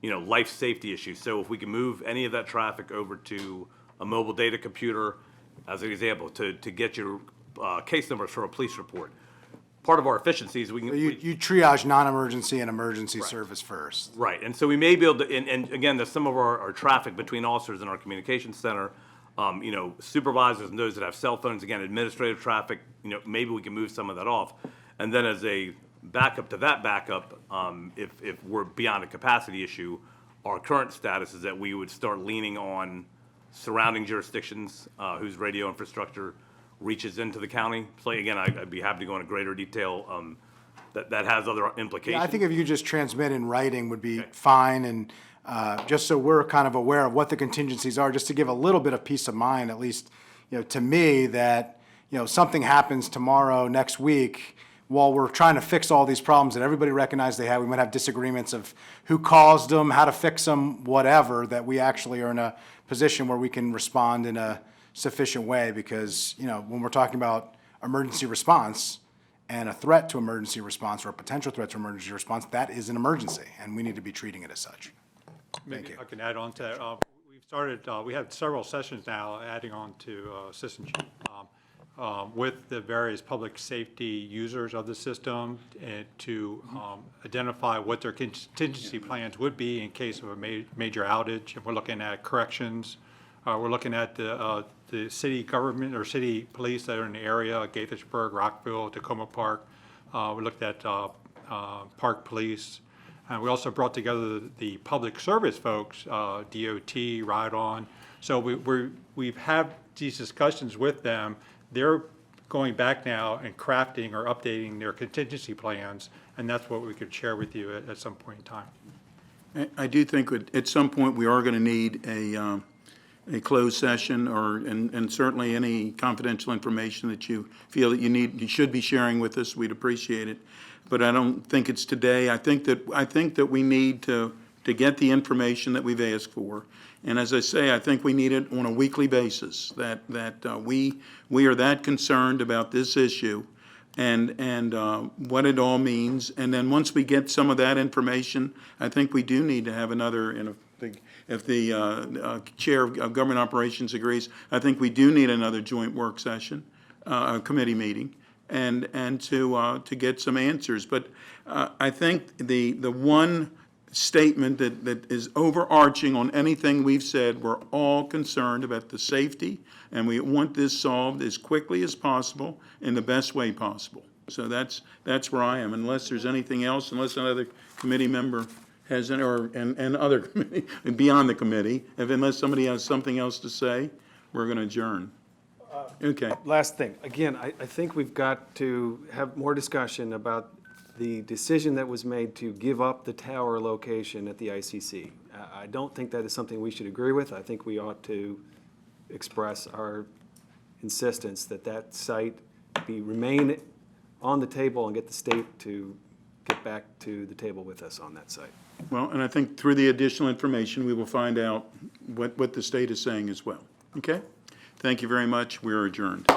life safety issues. So if we can move any of that traffic over to a mobile data computer, as an example, to get your case numbers for a police report. Part of our efficiencies, we can. You triage non-emergency and emergency service first. Right, and so we may be able to, and again, there's some of our traffic between officers in our communications center, supervisors and those that have cell phones, again, administrative traffic, maybe we can move some of that off. And then as a backup to that backup, if we're beyond a capacity issue, our current status is that we would start leaning on surrounding jurisdictions whose radio infrastructure reaches into the county. So again, I'd be happy to go into greater detail. That has other implications. Yeah, I think if you just transmit in writing would be fine, and just so we're kind of aware of what the contingencies are, just to give a little bit of peace of mind, at least, to me, that, something happens tomorrow, next week, while we're trying to fix all these problems that everybody recognizes they have, we might have disagreements of who caused them, how to fix them, whatever, that we actually are in a position where we can respond in a sufficient way, because, when we're talking about emergency response and a threat to emergency response or a potential threat to emergency response, that is an emergency, and we need to be treating it as such. Maybe I can add on to that. We've started, we have several sessions now adding on to citizenship with the various public safety users of the system and to identify what their contingency plans would be in case of a major outage. And we're looking at corrections. We're looking at the city government or city police that are in the area, Gaithersburg, Rockville, Tacoma Park. We looked at Park Police. And we also brought together the public service folks, DOT, Ride On. So we've had these discussions with them. They're going back now and crafting or updating their contingency plans, and that's what we could share with you at some point in time. I do think at some point we are going to need a closed session and certainly any confidential information that you feel that you should be sharing with us, we'd appreciate it. But I don't think it's today. I think that we need to get the information that we've asked for. And as I say, I think we need it on a weekly basis, that we are that concerned about this issue and what it all means. And then once we get some of that information, I think we do need to have another, if the chair of government operations agrees, I think we do need another joint work session, committee meeting, and to get some answers. But I think the one statement that is overarching on anything we've said, we're all concerned about the safety, and we want this solved as quickly as possible in the best way possible. So that's where I am, unless there's anything else, unless another committee member has, and other committee, beyond the committee, unless somebody has something else to say, we're going to adjourn. Okay. Last thing, again, I think we've got to have more discussion about the decision that was made to give up the tower location at the ICC. I don't think that is something we should agree with. I think we ought to express our insistence that that site remain on the table and get the state to get back to the table with us on that site. Well, and I think through the additional information, we will find out what the state is saying as well. Okay? Thank you very much. We are adjourned.